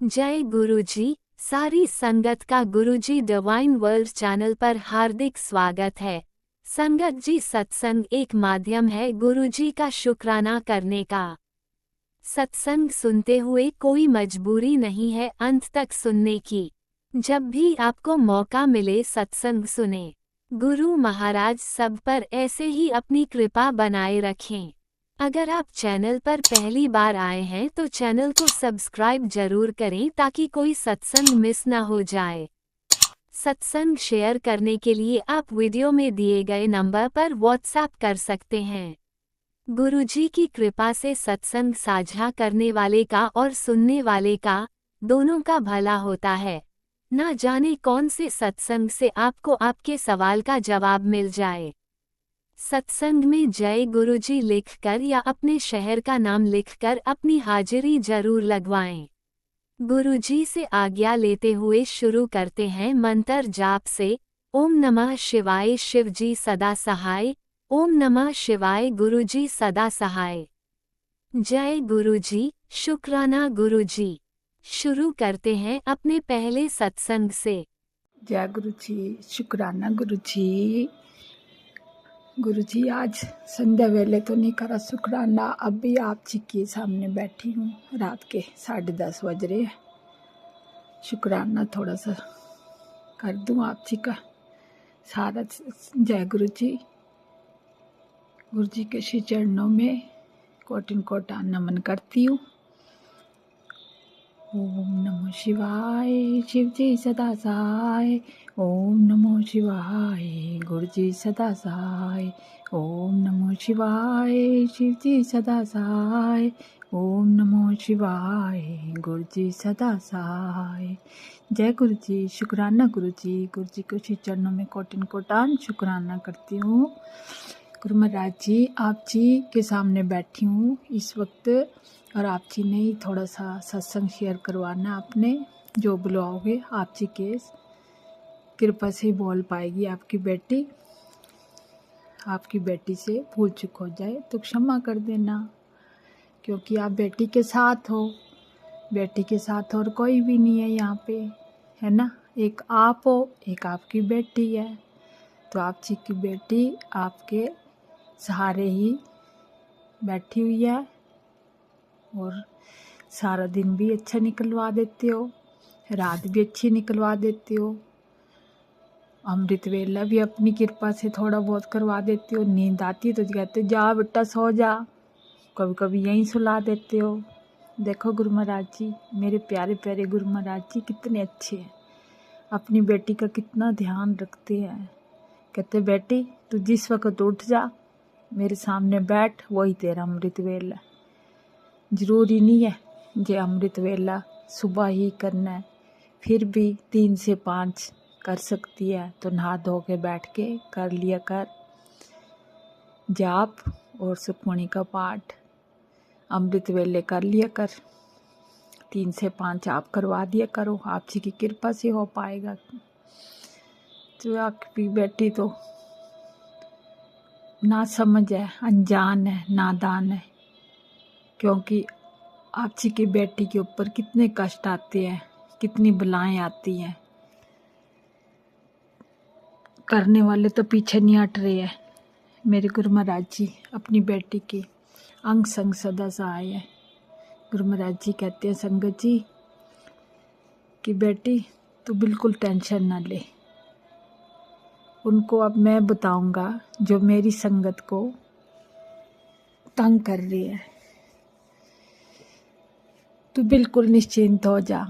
जय गुरुजी। सारी संगत का गुरुजी डिवाइन वर्ल्ड चैनल पर हार्दिक स्वागत है। संगत जी, सत्संग एक माध्यम है गुरुजी का शुक्राना करने का। सत्संग सुनते हुए कोई मजबूरी नहीं है अंत तक सुनने की। जब भी आपको मौका मिले सत्संग सुने। गुरु महाराज सब पर ऐसे ही अपनी कृपा बनाए रखें। अगर आप चैनल पर पहली बार आए हैं तो चैनल को सब्सक्राइब जरूर करें ताकि कोई सत्संग मिस ना हो जाए। सत्संग शेयर करने के लिए आप वीडियो में दिए गए नंबर पर व्हाट्सएप कर सकते हैं। गुरुजी की कृपा से सत्संग साझा करने वाले का और सुनने वाले का दोनों का भला होता है। ना जाने कौन से सत्संग से आपको आपके सवाल का जवाब मिल जाए। सत्संग में जय गुरुजी लिखकर या अपने शहर का नाम लिखकर अपनी हाजिरी जरूर लगवाएं। गुरुजी से आज्ञा लेते हुए शुरू करते हैं मंत्र जाप से। ओम नमः शिवाय शिवजी सदा सहाय। ओम नमः शिवाय गुरुजी सदा सहाय। जय गुरुजी, शुक्राना गुरुजी। शुरू करते हैं अपने पहले सत्संग से। जय गुरु जी, शुक्राना गुरु जी। गुरु जी, आज संध्या वेले तो नहीं करा शुक्राना, अब भी आप जी के सामने बैठी हूँ। रात के 10:30 बज रहे हैं। शुक्राना थोड़ा सा कर दूँ आप जी का सारा। जय गुरु जी। गुरु जी के श्री चरणों में कोटिन कोटा नमन करती हूँ। ओम नमो शिवाय शिव जी सदा सहाय। ओम नमो शिवाय गुरु जी सदा सहाय। ओम नमो शिवाय शिव जी सदा सहाय। ओम नमो शिवाय गुरु जी सदा सहाय। जय गुरु जी, शुक्राना गुरु जी को श्री चरणों में कोटिन कोटान शुक्राना करती हूँ। गुरु महाराज जी, आप जी के सामने बैठी हूँ इस वक्त, और आप जी ने ही थोड़ा सा सत्संग शेयर करवाना। आपने जो बुलाओगे आप जी के कृपा से बोल पाएगी आपकी बेटी। आपकी बेटी से भूल चूक हो जाए तो क्षमा कर देना, क्योंकि आप बेटी के साथ हो। बेटी के साथ और कोई भी नहीं है यहाँ पे, है ना। एक आप हो, एक आपकी बेटी है। तो आप जी की बेटी आपके सहारे ही बैठी हुई है, और सारा दिन भी अच्छा निकलवा देते हो, रात भी अच्छी निकलवा देते हो, अमृत वेला भी अपनी कृपा से थोड़ा बहुत करवा देते हो। नींद आती है तो कहते जा बेटा सो जा, कभी कभी यहीं सुला देते हो। देखो गुरु महाराज जी, मेरे प्यारे प्यारे गुरु महाराज जी कितने अच्छे हैं, अपनी बेटी का कितना ध्यान रखते हैं। कहते बेटी तू जिस वक्त उठ जा, मेरे सामने बैठ, वही तेरा अमृत वेला। जरूरी नहीं है जे अमृत वेला सुबह ही करना है, फिर भी 3 से 5 कर सकती है तो नहा धो के बैठ के कर लिया कर। जाप और सुखमणि का पाठ अमृत वेले कर लिया कर। 3 से 5 आप करवा दिया करो, आप जी की कृपा से हो पाएगा। तो आपकी बेटी तो ना समझ है, अनजान है, नादान है, क्योंकि आप जी की बेटी के ऊपर कितने कष्ट आते हैं, कितनी बलाएं आती हैं। करने वाले तो पीछे नहीं हट रहे हैं। मेरे गुरु महाराज जी अपनी बेटी के अंग संग सदा सहाय है। गुरु महाराज जी कहते हैं संगत जी कि बेटी तू बिल्कुल टेंशन ना ले। उनको अब मैं बताऊंगा जो मेरी संगत को तंग कर रही है। तू बिल्कुल निश्चिंत हो जा,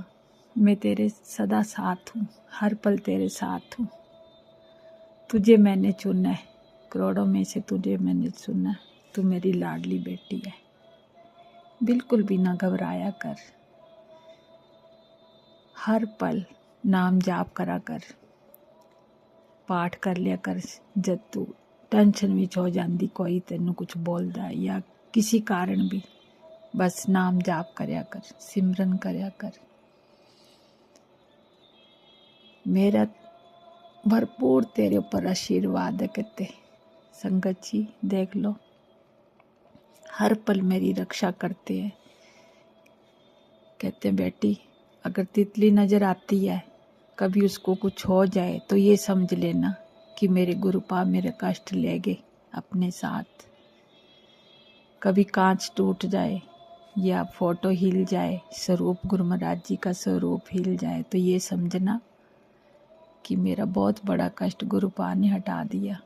मैं तेरे सदा साथ हूँ, हर पल तेरे साथ हूँ। तुझे मैंने चुना है, करोड़ों में से तुझे मैंने चुना है। तू मेरी लाडली बेटी है, बिल्कुल भी ना घबराया कर। हर पल नाम जाप करा कर, पाठ कर लिया कर। जब तू टेंशन विच हो जाती, कोई तेनू कुछ बोलदा या किसी कारण भी, बस नाम जाप करया कर, सिमरन करया कर। मेरा भरपूर तेरे ऊपर आशीर्वाद है। कहते संगत जी देख लो, हर पल मेरी रक्षा करते हैं। कहते बेटी अगर तितली नज़र आती है, कभी उसको कुछ हो जाए तो ये समझ लेना कि मेरे गुरुपा मेरे कष्ट ले गए अपने साथ। कभी कांच टूट जाए या फोटो हिल जाए, स्वरूप गुरु महाराज जी का स्वरूप हिल जाए, तो ये समझना कि मेरा बहुत बड़ा कष्ट गुरुपा ने हटा दिया।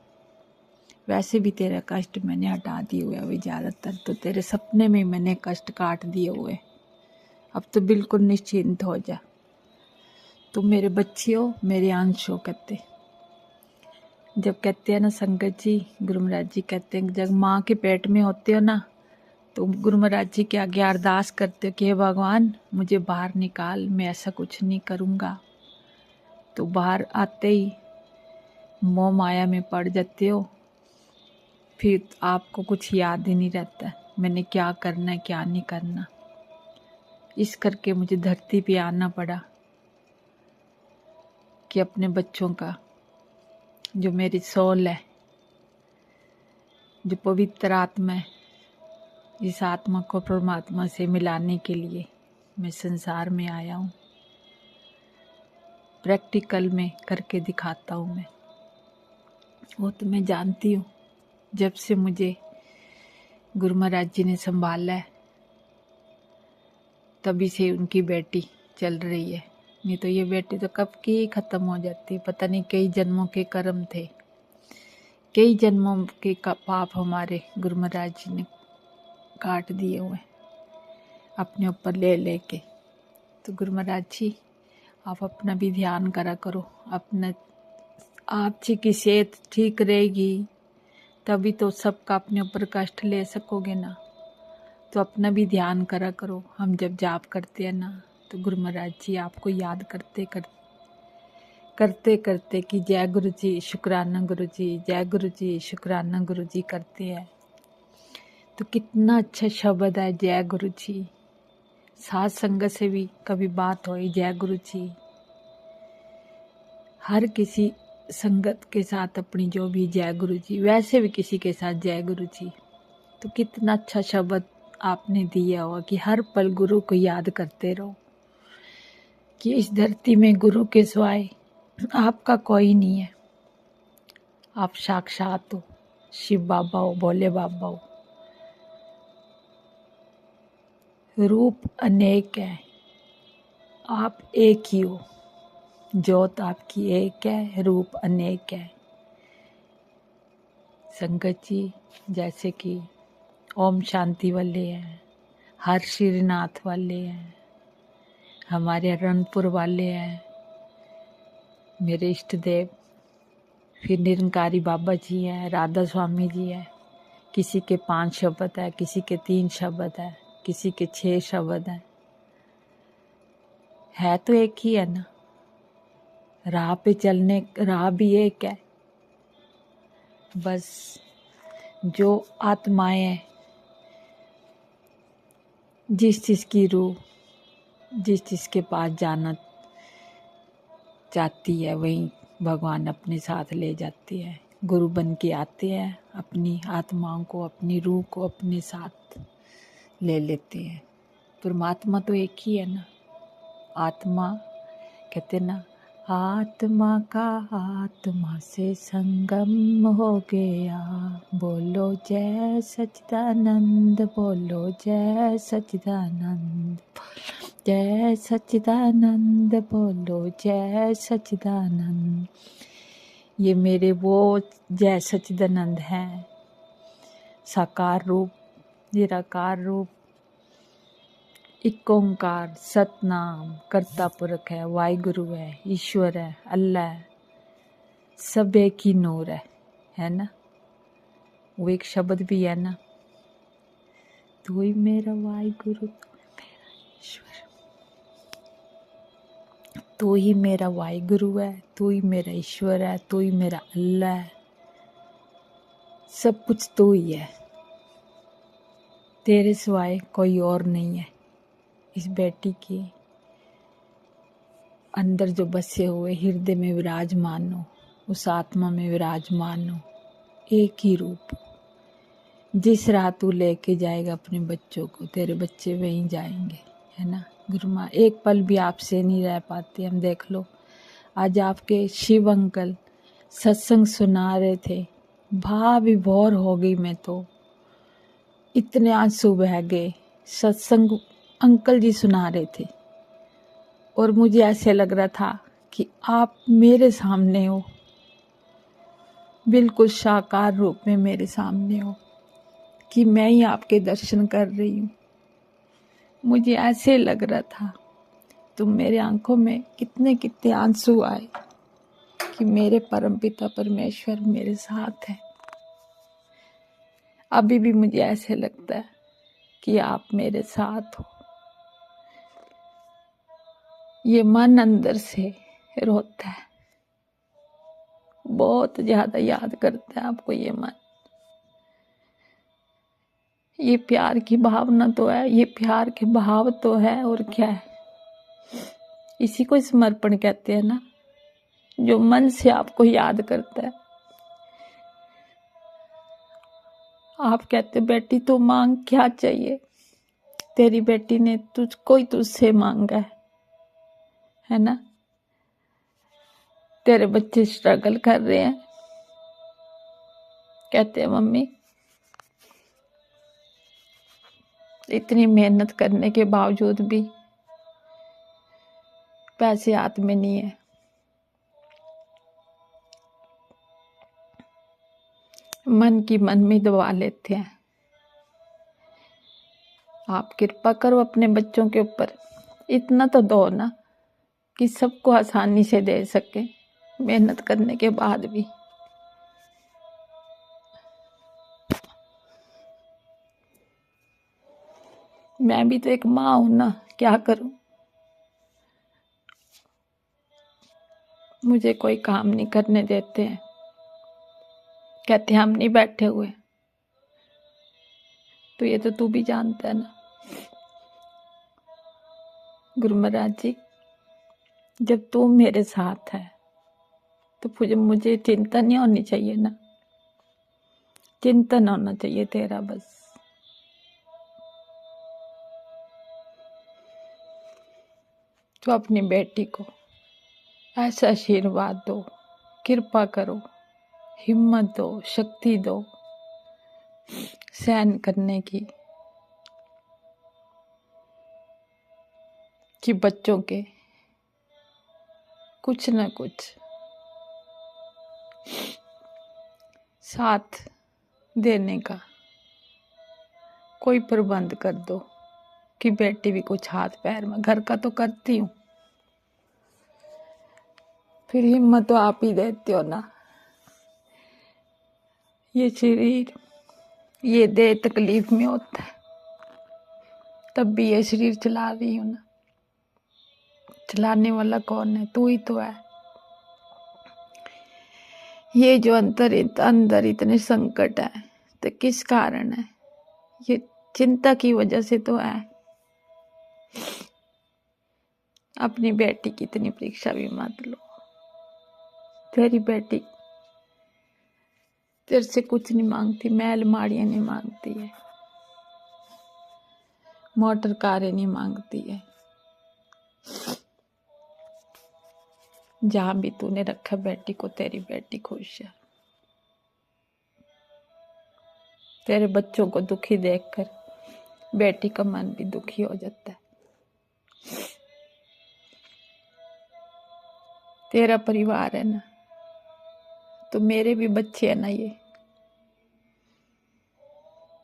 वैसे भी तेरा कष्ट मैंने हटा दिए हुए, अभी ज़्यादातर तो तेरे सपने में मैंने कष्ट काट दिए हुए। अब तो बिल्कुल निश्चिंत हो जा। तुम मेरे बच्चे हो, मेरे अंश हो। कहते जब कहते हैं ना संगत जी, गुरु महाराज जी कहते हैं जब माँ के पेट में होते हो ना, तो गुरु महाराज जी के आगे अरदास करते हो कि हे भगवान मुझे बाहर निकाल, मैं ऐसा कुछ नहीं करूँगा। तो बाहर आते ही मोह माया में पड़ जाते हो, फिर आपको कुछ याद ही नहीं रहता मैंने क्या करना है क्या नहीं करना। इस करके मुझे धरती पे आना पड़ा कि अपने बच्चों का, जो मेरी सोल है, जो पवित्र आत्मा है, इस आत्मा को परमात्मा से मिलाने के लिए मैं संसार में आया हूँ। प्रैक्टिकल में करके दिखाता हूँ मैं। वो तो मैं जानती हूँ, जब से मुझे गुरु महाराज जी ने संभाला है तभी से उनकी बेटी चल रही है। नहीं तो ये बेटी तो कब की ख़त्म हो जाती। पता नहीं कई जन्मों के कर्म थे, कई जन्मों के पाप हमारे गुरु महाराज जी ने काट दिए हुए अपने ऊपर ले लेके। तो गुरु महाराज जी आप अपना भी ध्यान करा करो। अपना आपकी की सेहत ठीक रहेगी तभी तो सबका अपने ऊपर कष्ट ले सकोगे ना। तो अपना भी ध्यान करा करो। हम जब जाप करते हैं ना, तो गुरु महाराज जी आपको याद करते करते कि जय गुरु जी, शुक्राना गुरु जी, जय गुरु जी, शुक्राना गुरु जी करते हैं। तो कितना अच्छा शब्द है जय गुरु जी। साथ संगत से भी कभी बात हुई जय गुरु जी, हर किसी संगत के साथ अपनी जो भी जय गुरु जी, वैसे भी किसी के साथ जय गुरु जी। तो कितना अच्छा शब्द आपने दिया हुआ कि हर पल गुरु को याद करते रहो कि इस धरती में गुरु के सिवाय आपका कोई नहीं है। आप साक्षात हो, शिव बाबा हो, भोले बाबा हो। रूप अनेक है, आप एक ही हो। ज्योत आपकी एक है, रूप अनेक है। संगत जी जैसे कि ओम शांति वाले हैं, हर श्रीनाथ वाले हैं, हमारे रनपुर वाले हैं, मेरे इष्ट देव, फिर निरंकारी बाबा जी हैं, राधा स्वामी जी हैं। किसी के 5 शब्द है, किसी के 3 शब्द है, किसी के 6 शब्द है तो एक ही है ना। राह पे चलने, राह भी एक है। बस जो आत्माएं हैं, जिस चीज़ की रूह जिस चीज़ के पास जाना चाहती है वहीं भगवान अपने साथ ले जाती है। गुरु बन के आते हैं, अपनी आत्माओं को, अपनी रूह को अपने साथ ले लेते हैं। परमात्मा तो एक ही है ना। आत्मा कहते ना, आत्मा का आत्मा से संगम हो गया। बोलो जय सच्चिदानंद, बोलो जय सच्चिदानंद, जय सच्चिदानंद, बोलो जय सच्चिदानंद। ये मेरे वो जय सच्चिदानंद हैं, साकार रूप, निराकार रूप, एक ओंकार, सतनाम, कर्ता पुरख है, वाहिगुरु है, ईश्वर है, अल्लाह है, सब एक ही नूर है ना। वो एक शब्द भी है ना, तू ही मेरा वाहिगुरु, तू ही मेरा ईश्वर, तू ही मेरा वाहिगुरु है, तू ही मेरा ईश्वर है, तू ही मेरा अल्लाह है। सब कुछ तू ही है, तेरे सिवाय कोई और नहीं है। इस बेटी के अंदर जो बसे हुए हृदय में विराजमान हो, उस आत्मा में विराजमान हो, एक ही रूप। जिस राह तू लेके जाएगा अपने बच्चों को, तेरे बच्चे वहीं जाएंगे, है ना। गुरु माँ एक पल भी आपसे नहीं रह पाती हम। देख लो आज आपके शिव अंकल सत्संग सुना रहे थे, भा विभोर हो गई मैं तो, इतने आंसू बह गए। सत्संग अंकल जी सुना रहे थे और मुझे ऐसे लग रहा था कि आप मेरे सामने हो, बिल्कुल साकार रूप में मेरे सामने हो, कि मैं ही आपके दर्शन कर रही हूँ। मुझे ऐसे लग रहा था, तो मेरे आंखों में कितने कितने आंसू आए कि मेरे परमपिता परमेश्वर मेरे साथ है। अभी भी मुझे ऐसे लगता है कि आप मेरे साथ हो। ये मन अंदर से रोता है, बहुत ज्यादा याद करता है आपको ये मन। ये प्यार की भावना तो है, ये प्यार के भाव तो है, और क्या है। इसी को समर्पण कहते हैं ना, जो मन से आपको याद करता है। आप कहते बेटी तू मांग, क्या चाहिए। तेरी बेटी ने तुझको ही तुझसे मांगा है ना। तेरे बच्चे स्ट्रगल कर रहे हैं, कहते हैं मम्मी इतनी मेहनत करने के बावजूद भी पैसे हाथ में नहीं है। मन की मन में दबा लेते हैं। आप कृपा करो अपने बच्चों के ऊपर, इतना तो दो ना कि सबको आसानी से दे सके, मेहनत करने के बाद भी। मैं भी तो एक माँ हूं ना, क्या करूं। मुझे कोई काम नहीं करने देते हैं, कहते हैं हम नहीं बैठे हुए। तो ये तो तू भी जानता है ना गुरु महाराज जी, जब तू मेरे साथ है तो मुझे चिंता नहीं होनी चाहिए ना। चिंतन होना चाहिए तेरा बस। तो अपनी बेटी को ऐसा आशीर्वाद दो, कृपा करो, हिम्मत दो, शक्ति दो सहन करने की, कि बच्चों के कुछ न कुछ साथ देने का कोई प्रबंध कर दो, कि बेटी भी कुछ हाथ पैर में, घर का तो करती हूँ, फिर हिम्मत तो आप ही देते हो ना। ये शरीर, ये देह तकलीफ में होता है, तब भी ये शरीर चला रही हूँ ना। चलाने वाला कौन है, तू ही तो है। ये जो अंदर इतने संकट है तो किस कारण है, ये चिंता की वजह से तो है। अपनी बेटी की इतनी परीक्षा भी मत लो। तेरी बेटी तेरे से कुछ नहीं मांगती, महल माड़ियां नहीं मांगती है, मोटर कारें नहीं मांगती है। जहां भी तूने रखा बेटी को, तेरी बेटी खुश है। तेरे बच्चों को दुखी देखकर बेटी का मन भी दुखी हो जाता है। तेरा परिवार है ना, तो मेरे भी बच्चे है ना ये,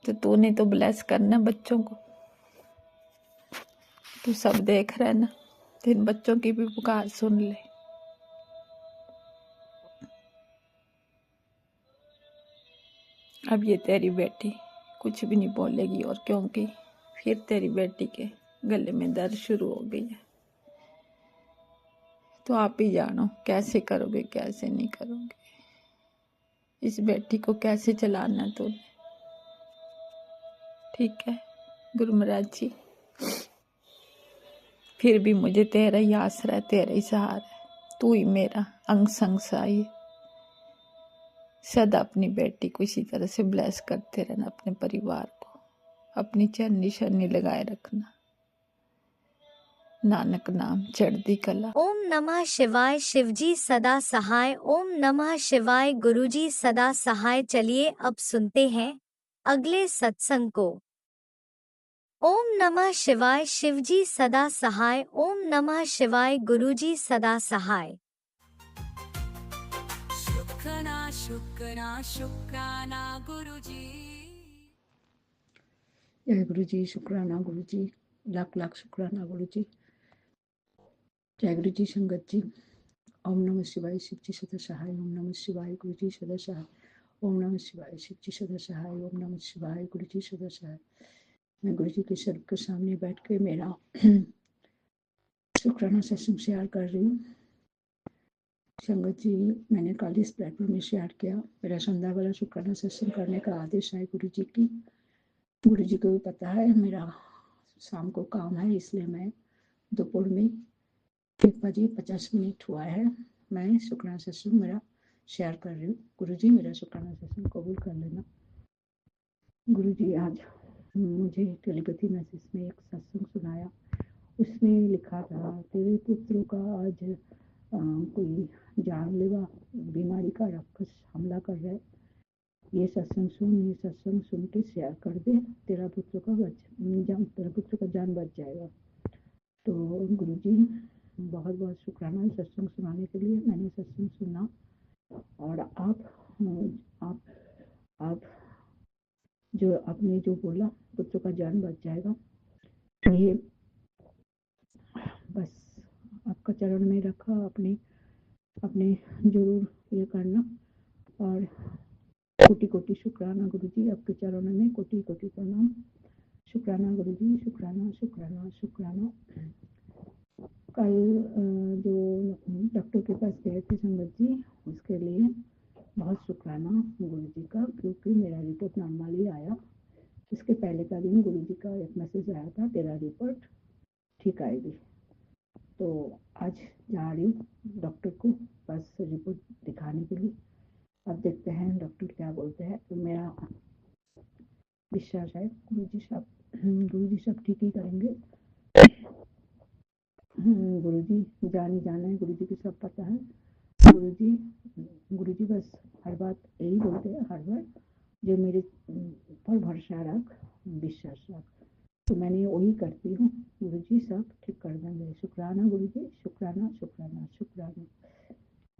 तो तूने तो ब्लेस करना बच्चों को। तू सब देख रहा है ना, तो इन बच्चों की भी पुकार सुन ले। अब ये तेरी बेटी कुछ भी नहीं बोलेगी, और क्योंकि फिर तेरी बेटी के गले में दर्द शुरू हो गई है। तो आप ही जानो कैसे करोगे, कैसे नहीं करोगे। इस बेटी को कैसे चलाना तूने, ठीक है गुरु महाराज जी। फिर भी मुझे तेरा ही आसरा है, तेरा ही सहारा है। तू ही मेरा अंग संग सहाय है। सदा अपनी बेटी को इसी तरह से ब्लेस करते रहना, अपने परिवार को अपनी चरनी शरनी लगाए रखना। नानक नाम चढ़ती कला। ओम नमः शिवाय। शिवजी सदा सहाय। ओम नमः शिवाय। गुरुजी सदा सहाय। चलिए अब सुनते हैं अगले सत्संग को। ओम नमः शिवाय। शिवजी सदा सहाय। ओम नमः शिवाय। गुरुजी सदा सहाय। शुक्राना शुक्राना शुक्राना गुरुजी। जय गुरु जी, शुक्राना गुरु जी, लाख लाख शुक्राना गुरु जी। जय गुरु जी संगत जी। ओम नमः शिवाय। शिव जी सदा सहाय। ओम नमः शिवाय। गुरु जी सदा सहाय। ओम नमः शिवाय। शिव जी सदा सहाय। ओम नमः शिवाय। गुरु जी सदा सहाय। मैं गुरु जी के सर के सामने बैठ के मेरा शुक्राना सत्संग शेयर कर रही हूँ। संगत जी, मैंने कल इस प्लेटफॉर्म में शेयर किया, मेरा संध्या वाला शुक्राना सत्संग करने का आदेश है गुरु जी की। गुरु जी को भी पता है मेरा शाम को काम है, इसलिए मैं दोपहर में 1:50 हुआ है, मैं शुक्राना सत्संग मेरा शेयर कर रही हूँ। गुरु जी मेरा शुक्राना सत्संग कबूल कर लेना। गुरु जी आज मुझे टेलीपैथी मैसेज में एक सत्संग सुनाया, उसमें लिखा था तेरे पुत्रों का आज कोई जानलेवा बीमारी का राक्षस हमला कर रहा है, ये सत्संग सुन के शेयर कर दे, तेरा पुत्र का जान बच जाएगा। तो गुरु जी बहुत बहुत शुक्राना सत्संग सुनाने के लिए। मैंने सत्संग सुना और आप जो आपने जो बोला पुत्र का जान बच जाएगा, ये बस आपका चरण में रखा, अपने जरूर ये करना। और कोटि कोटि शुक्राना गुरु जी, आपके चरणों में कोटि कोटि प्रणाम। शुक्राना गुरु जी, शुक्राना शुक्राना शुक्राना। कल जो डॉक्टर के पास गए थे संगत जी, उसके लिए बहुत शुक्राना गुरु जी का, क्योंकि मेरा रिपोर्ट नॉर्मली आया। इसके पहले का दिन गुरु जी का एक मैसेज आया था, तेरा रिपोर्ट ठीक आएगी। तो आज जा रही हूँ डॉक्टर को बस रिपोर्ट दिखाने के लिए। अब देखते हैं डॉक्टर क्या बोलते हैं। तो मेरा विश्वास है गुरु जी सब ठीक ही करेंगे। गुरु जी जान ही जाना है, गुरु जी को सब पता है। गुरु जी बस हर बात यही बोलते हैं, हर बार जो मेरे पर भरोसा रख, विश्वास रख। तो मैंने वही करती हूँ, गुरु जी सब ठीक कर देंगे। शुक्राना गुरु जी, शुक्राना शुक्राना शुक्राना।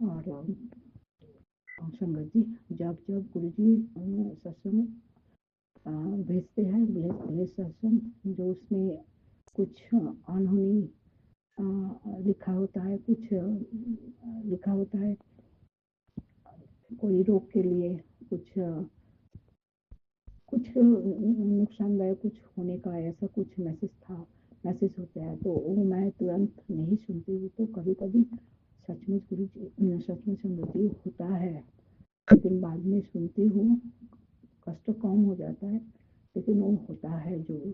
और संगत जी, जब जब गुरु जी सत्संग भेजते हैं, ब्लेस सत्संग, जो उसमें कुछ अनहोनी लिखा होता है, कुछ लिखा होता है कोई रोग के लिए, कुछ नुकसानदायक कुछ होने का ऐसा कुछ मैसेज होता है, तो वो मैं तुरंत नहीं सुनती हूँ। तो कभी कभी सचमुच गुरु जी सचमुच संगति होता है, लेकिन बाद में सुनती हूँ, कष्ट कम हो जाता है, लेकिन वो होता है जरूर,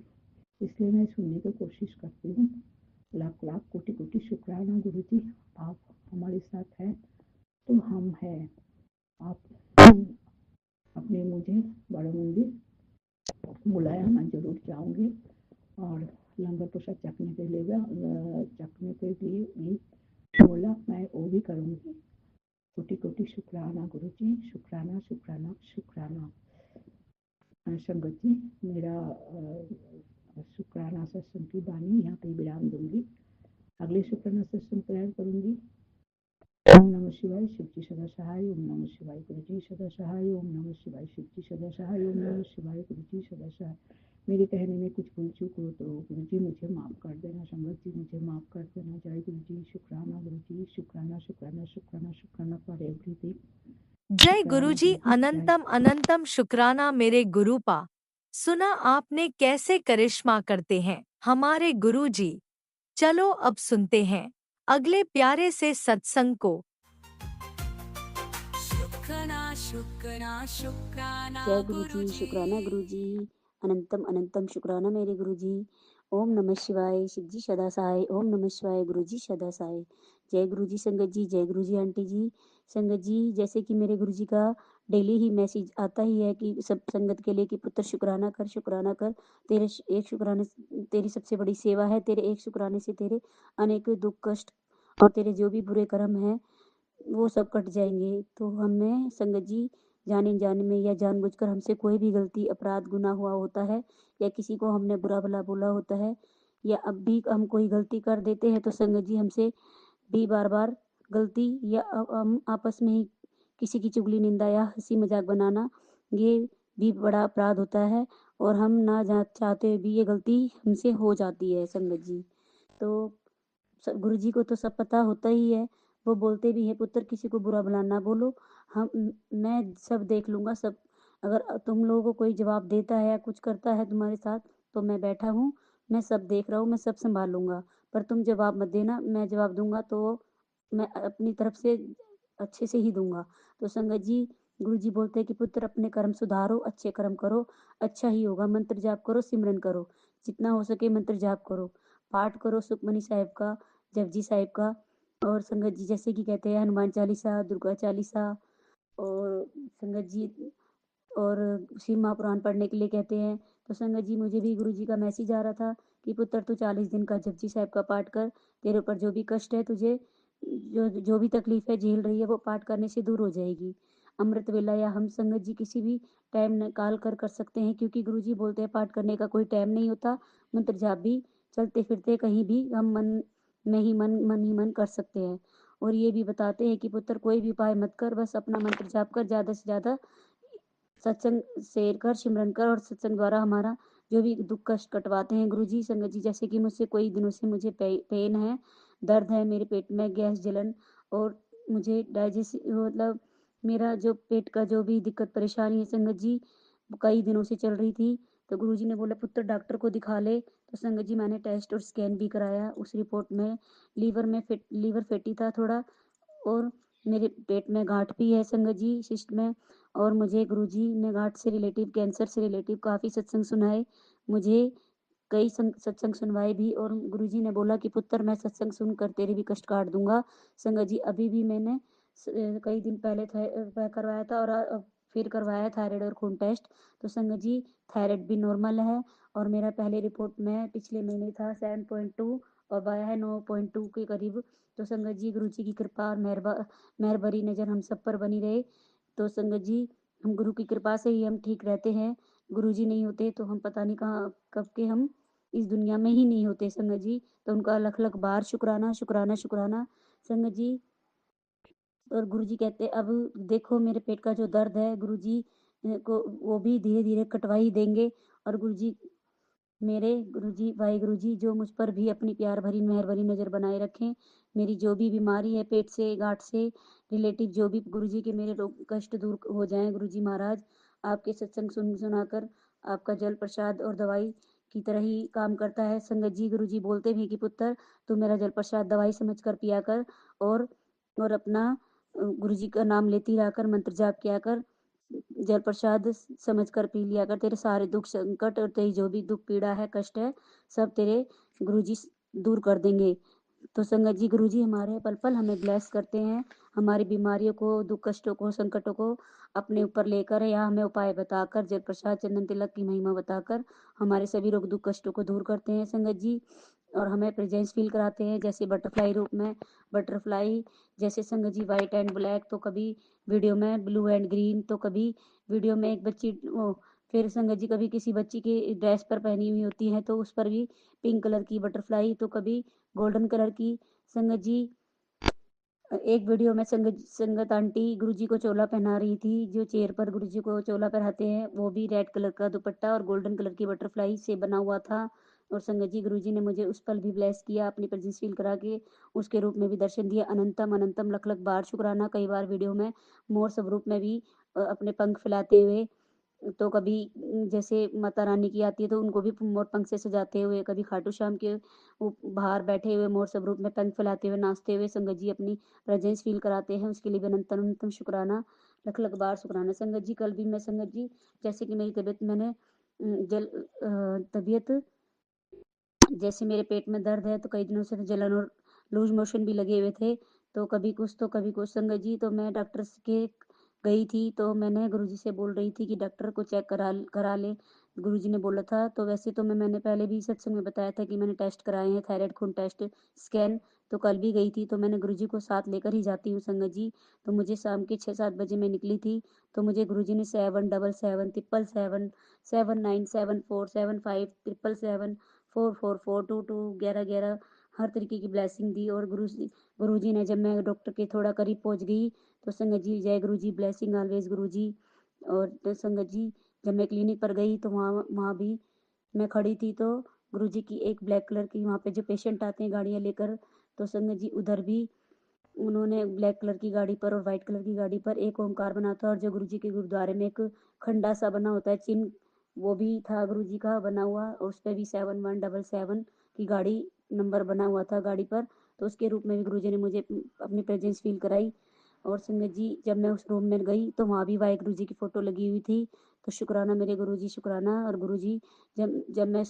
इसलिए मैं सुनने की कोशिश करती हूँ। लाख लाख कोटि कोटि शुक्राना गुरु जी, आप हमारे साथ हैं तो हम हैं। आप अपने मुझे बड़ा मंदिर बुलाया, मैं जरूर जाऊंगी। और लंगर प्रसाद चखने के लिए भी बोला, मैं वो भी करूंगी। कोटि कोटि शुक्राना गुरु जी, शुक्राना शुक्राना शुक्राना। संगत जी, मेरा शुक्राना सत्संग की वाणी यहाँ पे विराम दूंगी। अगले शुक्राना सत्संग तैयार करूंगी। ओम नमः शिवाय। शिव जी सदा सहाय। ओम नमः शिवाय। गुरु जी सदा सहाय। ओम नमः शिवाय। शिव जी सदा सहाय। ओम नमः शिवाय। गुरु जी सदा सहाय। मेरे कहने में कुछ भूल चूक हो तो गुरु जी मुझे माफ कर देना, संगत जी मुझे माफ कर देना। जय गुरु जी, शुक्राना गुरु जी, शुक्राना शुक्राना शुक्राना शुक्राना फॉर एवरीथिंग। जय गुरुजी, अनंतम अनंतम शुक्राना मेरे गुरुपा। सुना आपने कैसे करिश्मा करते हैं हमारे गुरुजी। चलो अब सुनते हैं अगले प्यारे से सत्संग को। शुक्राना शुक्राना शुक्राना जय गुरु जी, गुरुजी। शुक्राना गुरु जी, अनंतम अनंतम शुक्राना मेरे गुरु जी। ओम नमः शिवाय। शिव जी सदा सहाय। ओम नमः शिवाय। गुरु जी सदा सहाय। जय गुरु जी संगत जी, जय गुरु जी आंटी जी। संगत जी, जैसे कि मेरे गुरु जी का डेली ही मैसेज आता ही है कि सब संगत के लिए कि पुत्र शुक्राना कर, तेरे एक शुक्राने से तेरी सबसे बड़ी सेवा है, तेरे एक शुक्राने से तेरे अनेकों दुख कष्ट और तेरे जो भी बुरे कर्म हैं वो सब कट जाएंगे। तो हमें संगत जी जाने जाने में या जानबूझकर हमसे कोई भी गलती अपराध गुनाह हुआ होता है या किसी को हमने बुरा भला बोला होता है या अब भी हम कोई गलती कर देते हैं तो संगत जी हमसे भी बार बार गलती या हम आपस में ही किसी की चुगली निंदा या हंसी मजाक बनाना ये भी बड़ा अपराध होता है और हम ना चाहते हुए भी ये गलती हमसे हो जाती है संगत जी। तो गुरु जी को तो सब पता होता ही है, वो बोलते भी है पुत्र किसी को बुरा भला ना बोलो, मैं सब देख लूंगा सब। अगर तुम लोगों को कोई जवाब देता है या कुछ करता है तुम्हारे साथ तो मैं बैठा हूँ, मैं सब देख रहा हूँ, मैं सब संभाल लूंगा, पर तुम जवाब मत देना, मैं जवाब दूंगा तो मैं अपनी तरफ से अच्छे से ही दूंगा। तो संगत जी गुरु जी बोलते हैं कि पुत्र अपने कर्म सुधारो, अच्छे कर्म करो, अच्छा ही होगा। मंत्र जाप करो, सिमरन करो, जितना हो सके मंत्र जाप करो, पाठ करो सुखमनी साहिब का, जपजी साहिब का, और संगत जी जैसे कि कहते हैं हनुमान चालीसा, दुर्गा चालीसा, और संगत जी और शिव महापुराण पढ़ने के लिए कहते हैं। तो संगत जी मुझे भी गुरु जी का मैसेज आ रहा था कि पुत्र तू 40 दिन का जपजी साहिब का पाठ कर, तेरे ऊपर जो भी कष्ट है तुझे जो जो भी तकलीफ है झेल रही है वो पाठ करने से दूर हो जाएगी। अमृत वेला या हम संगत जी किसी भी टाइम निकाल कर सकते हैं क्योंकि गुरु जी बोलते हैं पाठ करने का कोई टाइम नहीं होता। मंत्र जाप भी चलते फिरते कहीं भी हम मन में ही मन ही मन कर सकते हैं। और ये भी बताते हैं कि पुत्र कोई भी उपाय मत कर, बस अपना मंत्र जाप कर, ज़्यादा से ज़्यादा सत्संग शेयर कर, सिमरन कर और सत्संग द्वारा हमारा जो भी दुख कष्ट कटवाते हैं गुरु जी। संगत जी जैसे कि मुझसे कई दिनों से मुझे पेन है, दर्द है मेरे पेट में, गैस जलन और मुझे डाइजेस्ट मतलब मेरा जो पेट का जो भी दिक्कत परेशानी है संगत जी कई दिनों से चल रही थी। तो गुरु जी ने बोला पुत्र डॉक्टर को दिखा ले। तो संगत जी मैंने टेस्ट और स्कैन भी कराया, उस रिपोर्ट में लीवर फैटी था थोड़ा और मेरे पेट में गांठ भी है संगत जी सिस्ट में। और मुझे गुरुजी ने गांठ से रिलेटिव कैंसर से रिलेटिव काफ़ी सत्संग सुनाए, मुझे कई सत्संग सुनवाए भी और गुरुजी ने बोला कि पुत्र मैं सत्संग सुनकर तेरे भी कष्ट काट दूंगा। संगत जी अभी भी मैंने कई दिन पहले करवाया था और फिर करवाया थायराइड और खून टेस्ट। तो संगत जी थायराइड भी नॉर्मल है और मेरा पहले रिपोर्ट में पिछले महीने था 7.2 और आया है 9.2 के करीब। तो संगत जी गुरु जी की कृपा और मेहरबानी नज़र हम सब पर बनी रहे। तो संगत जी हम गुरु की कृपा से ही हम ठीक रहते हैं, गुरु जी नहीं होते तो हम पता नहीं कहाँ कब के हम इस दुनिया में ही नहीं होते संगत जी। तो उनका लख लख बार शुक्राना शुक्राना शुक्राना संगत जी। और गुरु जी कहते अब देखो मेरे पेट का जो दर्द है गुरु जी को वो भी धीरे धीरे कटवा ही देंगे। और गुरु जी मेरे गुरुजी वाहिगुरु जी जो मुझ पर भी अपनी प्यार भरी मेहर भरी नज़र बनाए रखें। मेरी जो भी बीमारी है पेट से गांठ से रिलेटिव जो भी गुरुजी के मेरे रोग कष्ट दूर हो जाएं गुरुजी महाराज। आपके सत्संग सुनाकर आपका जल प्रसाद और दवाई की तरह ही काम करता है संगत जी। गुरुजी बोलते भी कि पुत्र तू मेरा जल प्रसाद दवाई समझ कर पिया कर और अपना गुरुजी का नाम लेती रहा कर, मंत्र जाप किया कर, जल प्रसाद समझ कर पी लिया कर, तेरे सारे दुख संकट और तेरी जो भी दुख पीड़ा है कष्ट है सब तेरे गुरुजी दूर कर देंगे। तो संगत जी गुरुजी हमारे पल पल हमें ब्लेस करते हैं, हमारी बीमारियों को दुख कष्टों को संकटों को अपने ऊपर लेकर या हमें उपाय बताकर जल प्रसाद चंदन तिलक की महिमा बताकर हमारे सभी रोग दुख कष्टों को दूर करते हैं संगत जी। और हमें प्रेजेंस फील कराते हैं जैसे बटरफ्लाई रूप में, बटरफ्लाई जैसे संगत जी वाइट एंड ब्लैक, तो कभी वीडियो में ब्लू एंड ग्रीन, तो कभी वीडियो में एक बच्ची फिर संगत जी कभी किसी बच्ची की ड्रेस पर पहनी हुई होती है तो उस पर भी पिंक कलर की बटरफ्लाई, तो कभी गोल्डन कलर की। संगत जी एक वीडियो में संगत आंटी गुरुजी को चोला पहना रही थी, जो चेयर पर गुरुजी को चोला पहनाते हैं वो भी रेड कलर का दुपट्टा और गोल्डन कलर की बटरफ्लाई से बना हुआ था। और संगत जी गुरुजी ने मुझे उस पल भी ब्लेस किया, अपनी प्रेजेंस फील करा के उसके रूप में भी दर्शन दिया। अनंतम अनंतम लख लख बार शुक्राना। कई बार वीडियो में मोर स्वरूप में भी अपने पंख फैलाते हुए, तो कभी जैसे माता रानी की आती है तो उनको भी मोर पंख से सजाते हुए, कभी खाटू श्याम के बाहर बैठे हुए मोर स्वरूप में पंख फैलाते हुए नाचते हुए संगत जी अपनी प्रेजेंस फील कराते हैं, उसके लिए भी अनंतम अनंतम शुक्राना, लख लख बार शुक्राना संगत जी। कल भी मैं संगत जी जैसे कि मेरी तबीयत मैंने तबीयत जैसे मेरे पेट में दर्द है तो कई दिनों से जलन और लूज मोशन भी लगे हुए थे, तो कभी कुछ संगत जी। तो मैं डॉक्टर के गई थी तो मैंने गुरुजी से बोल रही थी कि डॉक्टर को चेक करा ले। गुरुजी ने बोला था तो वैसे तो मैंने पहले भी सत्संग में बताया था कि मैंने टेस्ट कराए हैं, थायराइड खून टेस्ट, स्कैन। तो कल भी गई थी तो मैंने गुरुजी को साथ लेकर ही जाती हूँ संगत जी। तो मुझे शाम के 6-7 बजे मैं निकली थी तो मुझे गुरुजी ने 777777947577444422 हर तरीके की ब्लेसिंग दी। और गुरुजी ने जब मैं डॉक्टर के थोड़ा करीब पहुंच गई तो संगत जी जय गुरु जी, ब्लेसिंग ऑलवेज गुरु जी। और तो संगत जी जब मैं क्लिनिक पर गई तो वहाँ वहाँ भी मैं खड़ी थी तो गुरु जी की एक ब्लैक कलर की, वहाँ पे जो पेशेंट आते हैं गाड़ियाँ लेकर, तो संगत जी उधर भी उन्होंने ब्लैक कलर की गाड़ी पर और वाइट कलर की गाड़ी पर एक ओंकार बना था। और जो गुरु जी के गुरुद्वारे में एक खंडा सा बना होता है चिन्ह, वो भी था गुरु जी का बना हुआ और उस पर भी 7177 की गाड़ी नंबर बना हुआ था गाड़ी पर। तो उसके रूप में भी गुरु जी ने मुझे अपनी प्रेजेंस फील कराई। और संगत जी जब मैं उस रूम में गई तो वहाँ भी वाहिगुरु जी की फ़ोटो लगी हुई थी। तो शुक्राना मेरे गुरु जी, शुक्राना। और गुरु जी जब जब मैं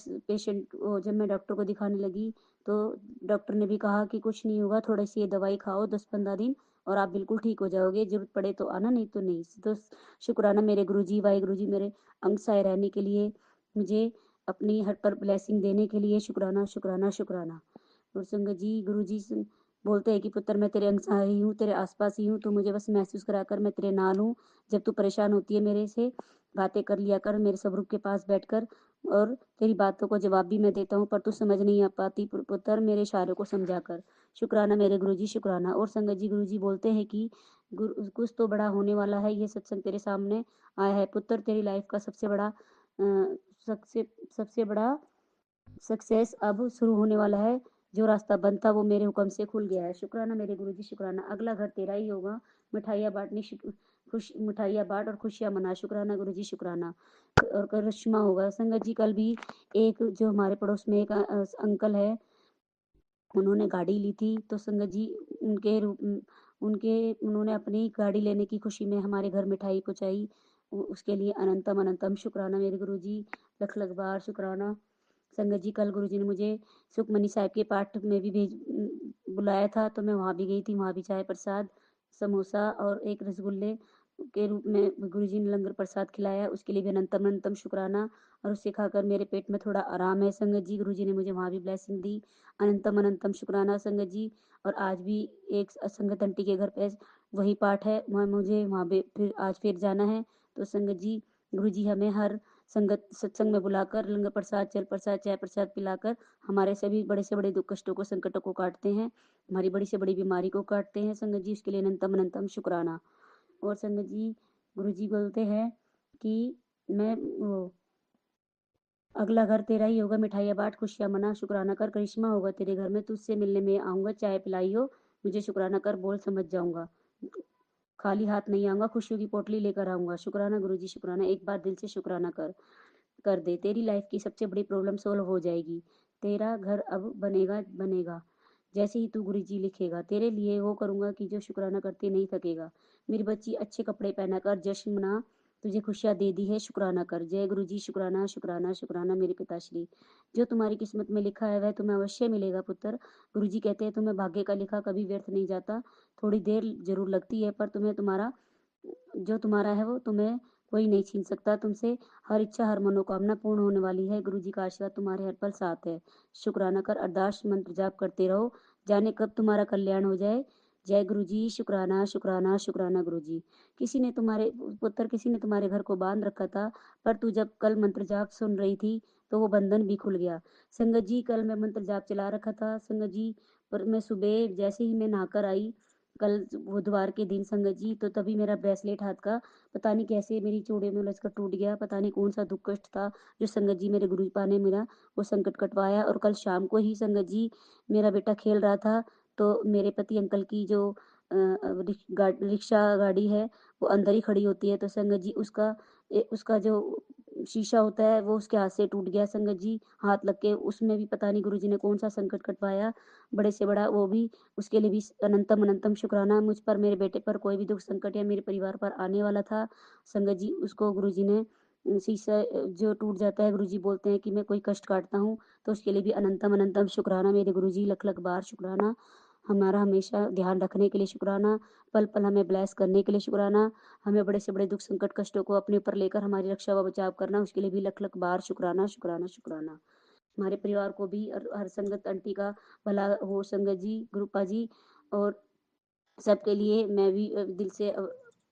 डॉक्टर को दिखाने लगी तो डॉक्टर ने भी कहा कि कुछ नहीं होगा, थोड़ी सी ये दवाई खाओ 10-15 दिन और आप बिल्कुल ठीक हो जाओगे, ज़रूरत पड़े तो आना, नहीं तो नहीं। तो शुक्राना मेरे गुरु जी, वाहिगुरु जी मेरे अंग सहाय रहने के लिए, मुझे अपनी हर पर ब्लेसिंग देने के लिए शुक्राना, शुक्राना, शुक्राना। और संगत जी गुरु जी बोलते हैं कि पुत्र मैं तेरे अंग सहाय ही हूँ, तेरे आसपास ही हूँ, तो मुझे बस महसूस कराकर मैं तेरे नाल हूँ। जब तू परेशान होती है मेरे से बातें कर लिया कर मेरे स्वरूप के पास बैठकर, और तेरी बातों को जवाब भी मैं देता हूँ पर तू समझ नहीं आ पाती पुत्र, मेरे इशारों को समझा कर। शुक्राना मेरे गुरु जी, शुक्राना। और संगत जी गुरु जी बोलते हैं कि कुछ तो बड़ा होने वाला है, ये सत्संग तेरे सामने आया है पुत्र, तेरी लाइफ का सबसे बड़ा सबसे सबसे बड़ा सक्सेस अब शुरू होने वाला है। जो रास्ता बंद था वो मेरे हुक्म से खुल गया है। शुक्राना मेरे गुरु जी, शुक्राना। अगला घर तेरा ही होगा, मिठाइयाँ बांटनी मिठाइयाँ बांट और खुशियाँ मना। शुक्राना गुरु जी, शुक्राना। और करिश्मा होगा। संगत जी कल भी एक जो हमारे पड़ोस में एक अंकल है, उन्होंने गाड़ी ली थी तो संगत जी उन्होंने अपनी गाड़ी लेने की खुशी में हमारे घर मिठाई पहुँचाई। उसके लिए अनंतम अनंतम शुक्राना मेरे गुरु जी, लख लख बार शुक्राना। संगत जी कल गुरु जी ने मुझे सुखमनी साहिब के पाठ में भी बुलाया था तो मैं वहाँ भी गई थी। वहाँ भी चाय प्रसाद, समोसा और एक रसगुल्ले के रूप में गुरु जी ने लंगर प्रसाद खिलाया, उसके लिए भी अनंतम अनंतम शुक्राना। और उसे खाकर मेरे पेट में थोड़ा आराम है संगत जी। गुरु जी ने मुझे वहाँ भी ब्लेसिंग दी, अनंतम अनंतम शुक्राना संगत जी। और आज भी एक संगत आंटी के घर पे वही पाठ है, मुझे वहाँ पे फिर जाना है। तो संगत जी गुरु जी हमें हर संगत सत्संग में बुलाकर लंगर प्रसाद, जल प्रसाद, चाय प्रसाद पिलाकर हमारे सभी बड़े से बड़े दुख कष्टों को, संकटों को काटते हैं, हमारी बड़ी से बड़ी बीमारी को काटते हैं संगत जी। उसके लिए अनंतम अनंतम शुक्राना। और संगत जी गुरु जी बोलते हैं कि मैं अगला घर तेरा ही होगा, मिठाइयाँ बांट खुशियाँ मना। शुक्राना कर, करिश्मा होगा तेरे घर में, तुझसे मिलने में आऊँगा, चाय पिलाई हो मुझे, शुक्राना कर, बोल समझ जाऊँगा, खाली हाथ नहीं आऊँगा, खुशियों की पोटली लेकर आऊँगा। शुक्राना गुरु जी, शुक्राना। एक बार दिल से शुक्राना कर दे, तेरी लाइफ की सबसे बड़ी प्रॉब्लम सोल्व हो जाएगी। तेरा घर अब बनेगा बनेगा जैसे ही तू गुरु जी लिखेगा, तेरे लिए वो करूँगा कि जो शुक्राना करते नहीं थकेगा। मेरी बच्ची अच्छे कपड़े पहना कर जश्न मना, तुझे खुशियाँ दे दी है, शुक्राना कर। जय गुरु जी, शुक्राना शुक्राना शुक्राना मेरे पिताश्री। जो तुम्हारी किस्मत में लिखा है वह तुम्हें अवश्य मिलेगा पुत्र। गुरु जी कहते हैं तुम्हें भाग्य का लिखा कभी व्यर्थ नहीं जाता, थोड़ी देर जरूर लगती है पर तुम्हें तुम्हारा जो तुम्हारा है वो तुम्हें कोई नहीं छीन सकता तुमसे। हर इच्छा हर मनोकामना पूर्ण होने वाली है। गुरु जी का आशीर्वाद तुम्हारे हर पल साथ है। शुक्राना कर, अरदास मंत्र जाप करते रहो, जाने कब तुम्हारा कल्याण हो जाए। जय गुरु जी, शुक्राना शुक्राना शुक्राना गुरु जी। किसी ने तुम्हारे घर को बांध रखा था पर तू जब कल मंत्र जाप सुन रही थी तो वो बंधन भी खुल गया। संगत जी कल मैं मंत्र जाप चला रखा था संगत जी, पर मैं सुबह जैसे ही मैं नहाकर आई कल बुधवार के दिन संगत जी, तो तभी मेरा ब्रेसलेट हाथ का पता नहीं कैसे मेरी चूड़े में उलझकर टूट गया। पता नहीं कौन सा दुख कष्ट था जो संगत जी मेरे गुरु पा ने मेरा वो संकट कटवाया। और कल शाम को ही संगत जी मेरा बेटा खेल रहा था तो मेरे पति अंकल की जो रिक्शा गाड़ी है वो अंदर ही खड़ी होती है, तो संगत जी उसका जो शीशा होता है वो उसके हाथ से टूट गया संगत जी, हाथ लग के। उसमें भी पता नहीं गुरुजी ने कौन सा संकट कटवाया, बड़े से बड़ा वो भी। उसके लिए भी अनंतम अनंतम शुक्राना। मुझ पर, मेरे बेटे पर कोई भी दुख संकट या मेरे परिवार पर आने वाला था संगत जी, उसको गुरुजी ने शीशा जो टूट जाता है, गुरुजी बोलते हैं कि मैं कोई कष्ट काटता हूँ, तो उसके लिए भी अनंतम अनंतम शुक्राना मेरे गुरुजी, लख लख बार शुक्राना। हमारा हमेशा ध्यान रखने के लिए शुक्राना, पल-पल हमें ब्लेस करने के लिए शुक्राना, हमें बड़े से बड़े दुःख, संकट, कष्टों को अपने ऊपर लेकर हमारी रक्षा व बचाव करना, उसके लिए भी लख-लख बार शुक्राना, शुक्राना, शुक्राना। हमारे परिवार को भी और हर संगत आंटी का भला हो, संगत जी, गुरुपा जी और सबके लिए मैं भी दिल से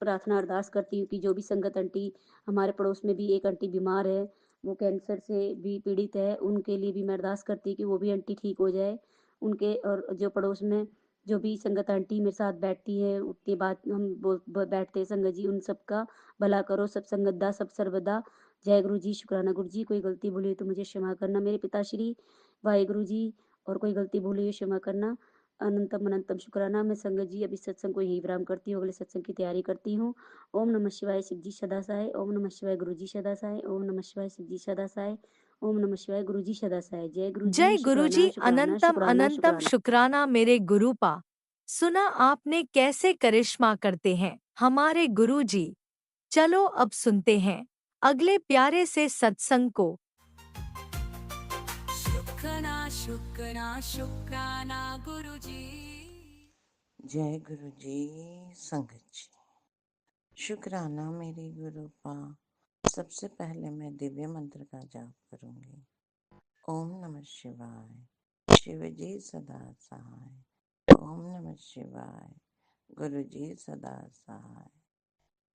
प्रार्थना अरदास करती हूँ कि जो भी संगत आंटी हमारे पड़ोस में भी एक आंटी बीमार है, वो कैंसर से भी पीड़ित है, उनके लिए भी मैं अरदास करती हूँ कि वो भी आंटी ठीक हो जाए। उनके और जो पड़ोस में जो भी संगत आंटी मेरे साथ बैठती है, उठती बात हम बोल ब बैठते हैं संगत जी, उन सबका भला करो, सब संगत दा, सब सर्वदा। जय गुरु जी, शुक्राना गुरु जी, कोई गलती भूली हो तो मुझे क्षमा करना मेरे पिताश्री, वाहेगुरु जी और कोई गलती भूली हो क्षमा करना। अनंतम अनंतम शुक्राना। मैं संगत जी अभी सत्संग को यही विराम करती हूँ, अगले सत्संग की तैयारी करती हूँ। ओम नमः शिवाय, शिव जी सदा सहाय। ओम नमः शिवाय, गुरु जी सदा सहाय। ओम नमः शिवाय, शिव जी सदा सहाय। ओम नमः शिवाय, गुरु जी सदा सहाय। जय गुरु जी, जय गुरुजी, शुक्राना शुक्राना अनंतम शुक्राना अनंतम शुक्राना। शुक्राना मेरे गुरुपा। सुना आपने कैसे करिश्मा करते हैं हमारे गुरुजी। चलो अब सुनते हैं अगले प्यारे से सत्संग को। शुक्राना शुक्राना शुक्राना गुरुजी। जय गुरु जी, संगत जी, शुक्राना मेरी गुरुपा। सबसे पहले मैं दिव्य मंत्र का जाप करूंगी। ओम नमः शिवाय, शिव जी सदा सहाय। ओम नमः शिवाय, गुरु जी सदा सहाय।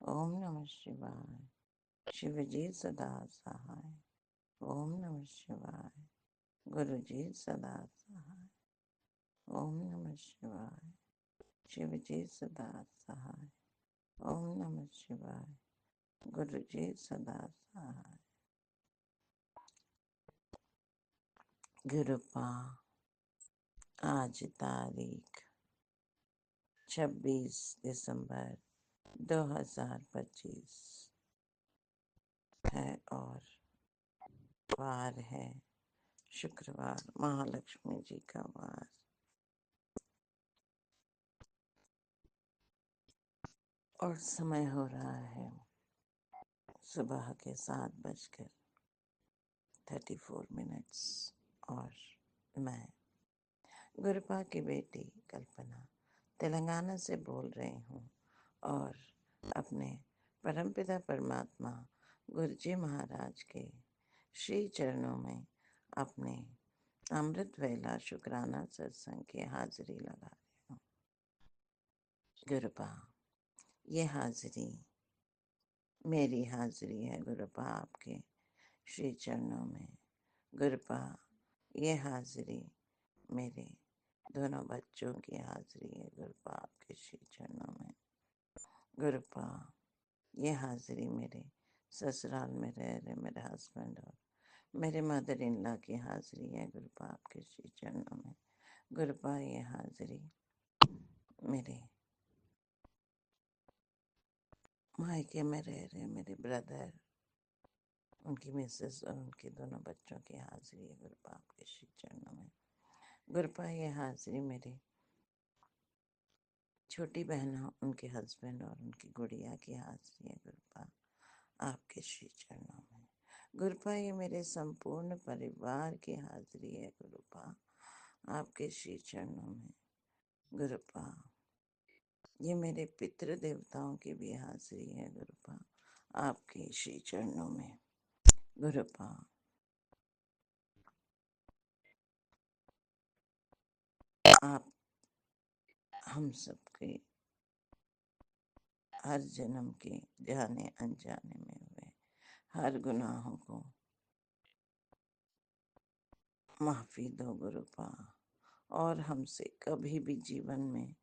ओम नमः शिवाय, शिव जी सदा सहाय। ओम नमः शिवाय, गुरु जी सदा सहाय। ओम नमः शिवाय, शिव जी सदा सहाय। ओम नमः शिवाय, गुरु जी सदा सहाय। गुरुपा, आज तारीख 26 दिसंबर 2025 है और वार है शुक्रवार, महालक्ष्मी जी का वार। और समय हो रहा है सुबह के 7:34 और मैं गुरुपा की बेटी कल्पना तेलंगाना से बोल रही हूँ और अपने परमपिता परमात्मा गुरुजी महाराज के श्री चरणों में अपने अमृत वेला शुक्राना सत्संग की हाजिरी लगा रही हूँ। गुरुपा, ये हाजिरी मेरी हाजिरी है गुरुपा आपके श्री चरणों में। गुरुपा, ये हाजिरी मेरे दोनों बच्चों की हाजिरी है गुरुपा आपके श्री चरणों में। गुरुपा, ये हाजिरी मेरे ससुराल में रह रहे मेरे हस्बैंड और मेरे मदर इन लॉ की हाजिरी है गुरुपा आपके श्री चरणों में। गुरुपा, ये हाजिरी मेरे मायके में रह रहे मेरे ब्रदर, उनकी मिसेस और उनके दोनों बच्चों की हाजिरी है गुरुपा आपके श्री चरणों में। गुरुपा, ये हाजिरी मेरे छोटी बहनों, उनके हस्बैंड और उनकी गुड़िया की हाजिरी है गुरुपा आपके श्री चरणों में। गुरुपा, ये मेरे संपूर्ण परिवार की हाजिरी है गुरुपा आपके श्री चरणों में। गुरुपा, ये मेरे पितृ देवताओं की भी हाजिरी है गुरुपा आपके श्री चरणों में। गुरुपा, आप हम सबके हर जन्म के जाने अनजाने में हुए हर गुनाहों को माफी दो गुरुपा, और हमसे कभी भी जीवन में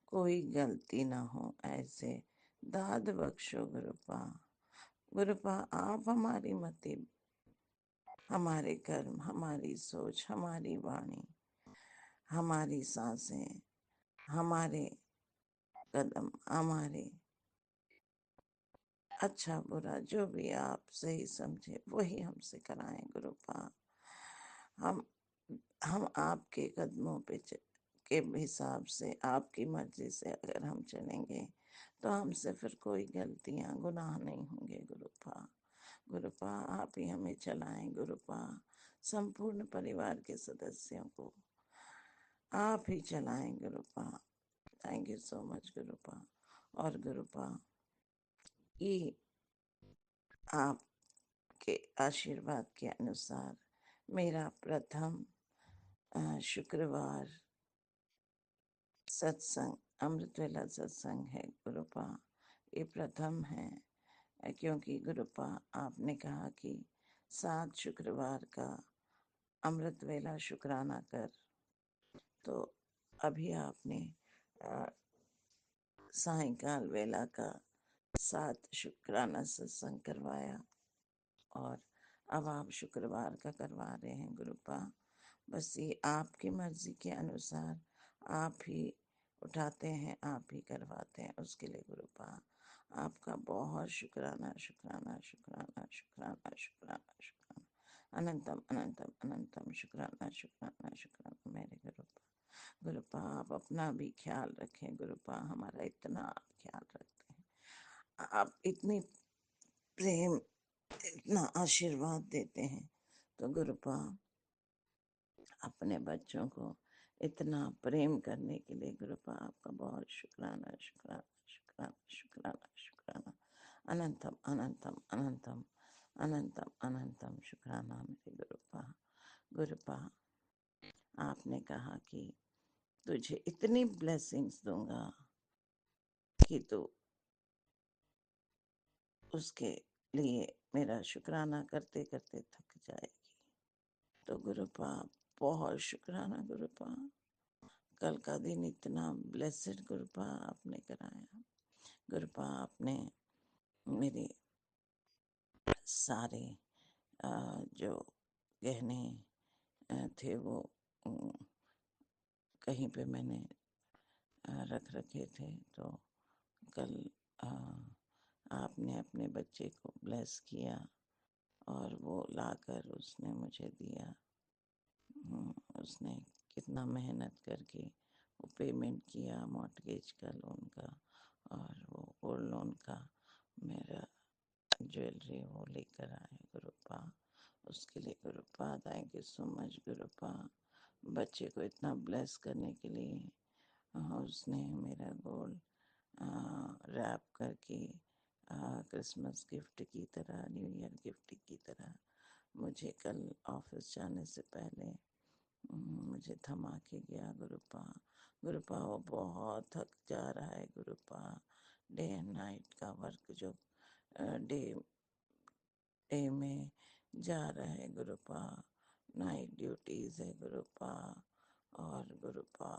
कोई गलती ना हो ऐसे दाद बख्शो गुरुपा। गुरुपा, आप हमारी मति, हमारे कर्म, हमारी सोच, हमारी वाणी, हमारी सांसें, हमारे कदम, हमारे अच्छा बुरा जो भी आप सही समझे वही हमसे कराएं गुरुपा। हम आपके कदमों पे के हिसाब से, आपकी मर्जी से अगर हम चलेंगे तो हमसे फिर कोई गलतियां गुनाह नहीं होंगे गुरुपा। गुरुपा, आप ही हमें चलाएं गुरुपा। संपूर्ण परिवार के सदस्यों को आप ही चलाएं गुरुपा। Thank you so much गुरुपा। और गुरुपा, ये आपके आशीर्वाद के अनुसार मेरा प्रथम शुक्रवार सत्संग, अमृतवेला सत्संग है गुरुपा। ये प्रथम है, क्योंकि गुरुपा आपने कहा कि 7 शुक्रवार का अमृतवेला शुक्राना कर, तो अभी आपने सायंकाल वेला का 7 शुक्राना सत्संग करवाया, और अब आप शुक्रवार का करवा रहे हैं गुरुपा। बस ये आपकी मर्जी के अनुसार आप ही उठाते हैं, आप ही करवाते हैं, उसके लिए गुरुपा आपका बहुत शुक्राना शुक्राना शुक्राना शुक्राना शुक्राना शुक्राना, अनंतम अनंतम अनंतम शुक्राना शुक्राना शुक्राना मेरे गुरुपा। गुरुपा आप अपना भी ख्याल रखें गुरुपा, हमारा इतना आप ख्याल रखते हैं, आप इतनी प्रेम, इतना आशीर्वाद देते हैं, तो गुरुपा अपने बच्चों को इतना प्रेम करने के लिए गुरुपा आपका बहुत शुक्राना शुक्राना शुक्राना शुक्राना शुक्राना, अनंतम अनंतम अनंतम अनंतम अनंतम शुक्राना मेरे गुरुपा। गुरुपा आपने कहा कि तुझे इतनी ब्लेसिंग्स दूंगा कि तू उसके लिए मेरा शुक्राना करते करते थक जाएगी। तो गुरुपा बहुत शुक्राना गुरुपा, कल का दिन इतना ब्लेसेड गुरुपा आपने कराया। गुरुपा आपने मेरे सारे जो गहने थे वो कहीं पे मैंने रख रखे थे, तो कल आपने अपने बच्चे को ब्लेस किया और वो लाकर उसने मुझे दिया। उसने कितना मेहनत करके वो पेमेंट किया, मॉर्टगेज का लोन का और वो गोल्ड लोन का, मेरा ज्वेलरी वो लेकर आए गुरुपा, उसके लिए गुरुपा थैंक यू सो मच गुरुपा। बच्चे को इतना ब्लेस करने के लिए उसने मेरा गोल्ड रैप करके क्रिसमस गिफ्ट की तरह, न्यू ईयर गिफ्ट की तरह मुझे कल ऑफिस जाने से पहले मुझे थमा के गया गुरुपा। गुरुपा वो बहुत थक जा रहा है गुरुपा, डे एंड नाइट का वर्क जो डे डे में जा रहा है गुरुपा, नाइट ड्यूटीज है गुरुपा, और गुरुपा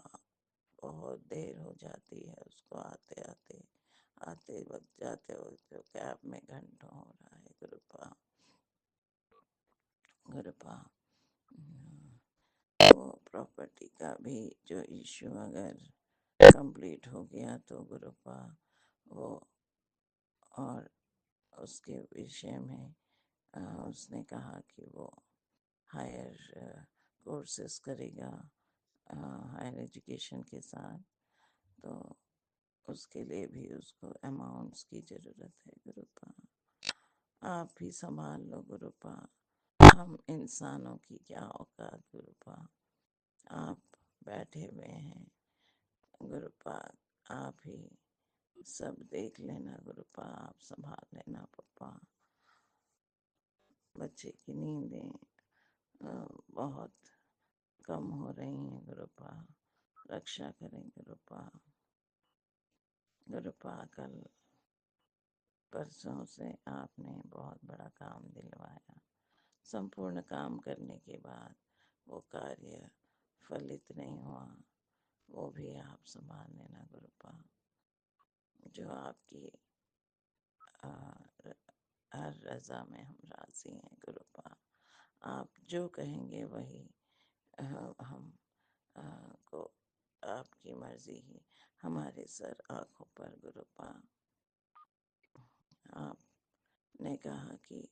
बहुत देर हो जाती है उसको आते आते, आते वक्त जाते वक्त तो कैब में घंटों हो रहा है गुरुपा। गुरुपा वो प्रॉपर्टी का भी जो इश्यू अगर कंप्लीट हो गया तो गुरुपा वो, और उसके विषय में उसने कहा कि वो हायर कोर्सेस करेगा हायर एजुकेशन के साथ, तो उसके लिए भी उसको अमाउंट्स की ज़रूरत है गुरुपा। आप ही संभाल लो गुरुपा, हम इंसानों की क्या औकात गुरुपा, आप बैठे हुए हैं गुरुपा, आप ही सब देख लेना गुरुपा, आप संभाल लेना पप्पा। बच्चे की नींदें बहुत कम हो रही हैं गुरुपा, रक्षा करें गुरुपा। गुरुपा कल परसों से आपने बहुत बड़ा काम दिलवाया, संपूर्ण काम करने के बाद वो कार्य फलित नहीं हुआ, वो भी आप संभाल लेना गुरुपा। जो आपकी हर रजा में हम राजी हैं गुरुपा, आप जो कहेंगे वही हम को आपकी मर्जी ही हमारे सर आँखों पर गुरुपा। आपने कहा कि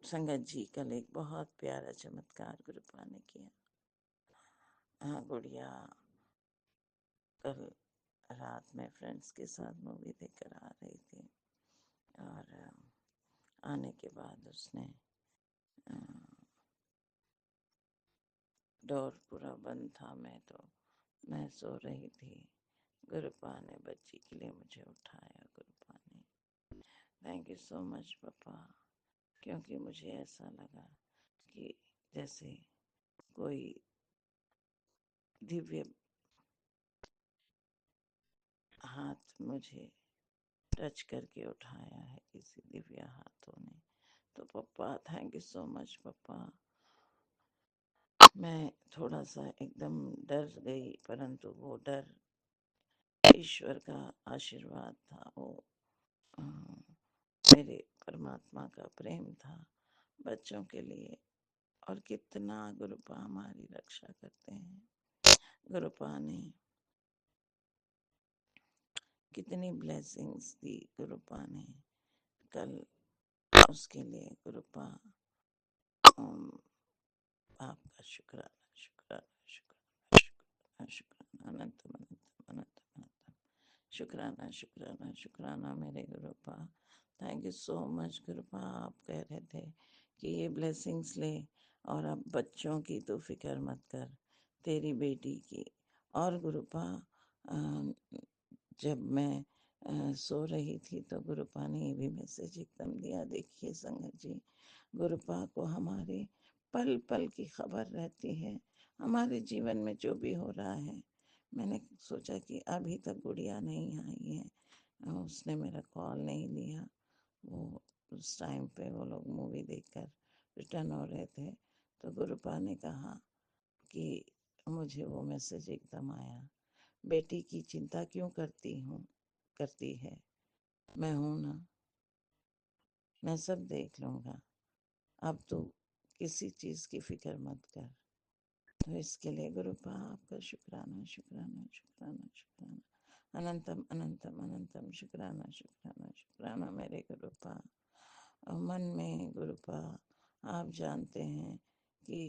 संगत जी कल एक बहुत प्यारा चमत्कार गुरुपा ने किया। हाँ गुड़िया कल रात में फ्रेंड्स के साथ मूवी देखकर आ रही थी, और आने के बाद उसने डोर पूरा बंद था। मैं सो रही थी। गुरुपा ने बच्ची के लिए मुझे उठाया। गुरुपा ने थैंक यू सो मच पापा, क्योंकि मुझे ऐसा लगा कि जैसे कोई दिव्य हाथ मुझे टच करके उठाया है, किसी दिव्य हाथों ने। तो पापा थैंक यू सो मच पापा। मैं थोड़ा सा एकदम डर गई, परंतु वो डर ईश्वर का आशीर्वाद था, वो मेरे परमात्मा का प्रेम था बच्चों के लिए। और कितना गुरुपा हमारी रक्षा करते हैं। गुरुपा ने कितनी ब्लेसिंग्स दी। गुरुपा ने कल उसके लिए गुरुपा आपका शुक्राना शुक्राना शुक्राना शुक्राना शुक्राना अनंतम अनंतम अनंतम अनंतम शुक्राना शुक्राना शुक्राना मेरे Gurupa. Thank you so much गुरुपा। आप कह रहे थे कि ये ब्लेसिंग्स ले और अब बच्चों की तो फिक्र मत कर, तेरी बेटी की। और गुरुपा जब मैं सो रही थी तो गुरुपा ने ये भी मैसेज एकदम दिया, देखिए संगत जी, गुरुपा को हमारे पल पल की खबर रहती है, हमारे जीवन में जो भी हो रहा है। मैंने सोचा कि अभी तक गुड़िया नहीं आई है, उसने मेरा कॉल नहीं लिया। वो उस टाइम पे वो लोग मूवी देखकर रिटर्न हो रहे थे, तो गुरुपा ने कहा कि मुझे वो मैसेज एकदम आया, बेटी की चिंता क्यों करती है, मैं हूं ना, मैं सब देख लूंगा, अब तो किसी चीज की फिक्र मत कर। तो इसके लिए गुरुपा आपका शुक्राना शुक्राना शुक्राना शुक्राना अनंतम अनंतम अनंतम शुक्राना शुक्राना शुक्राना मेरे गुरुपा। मन में गुरुपा आप जानते हैं कि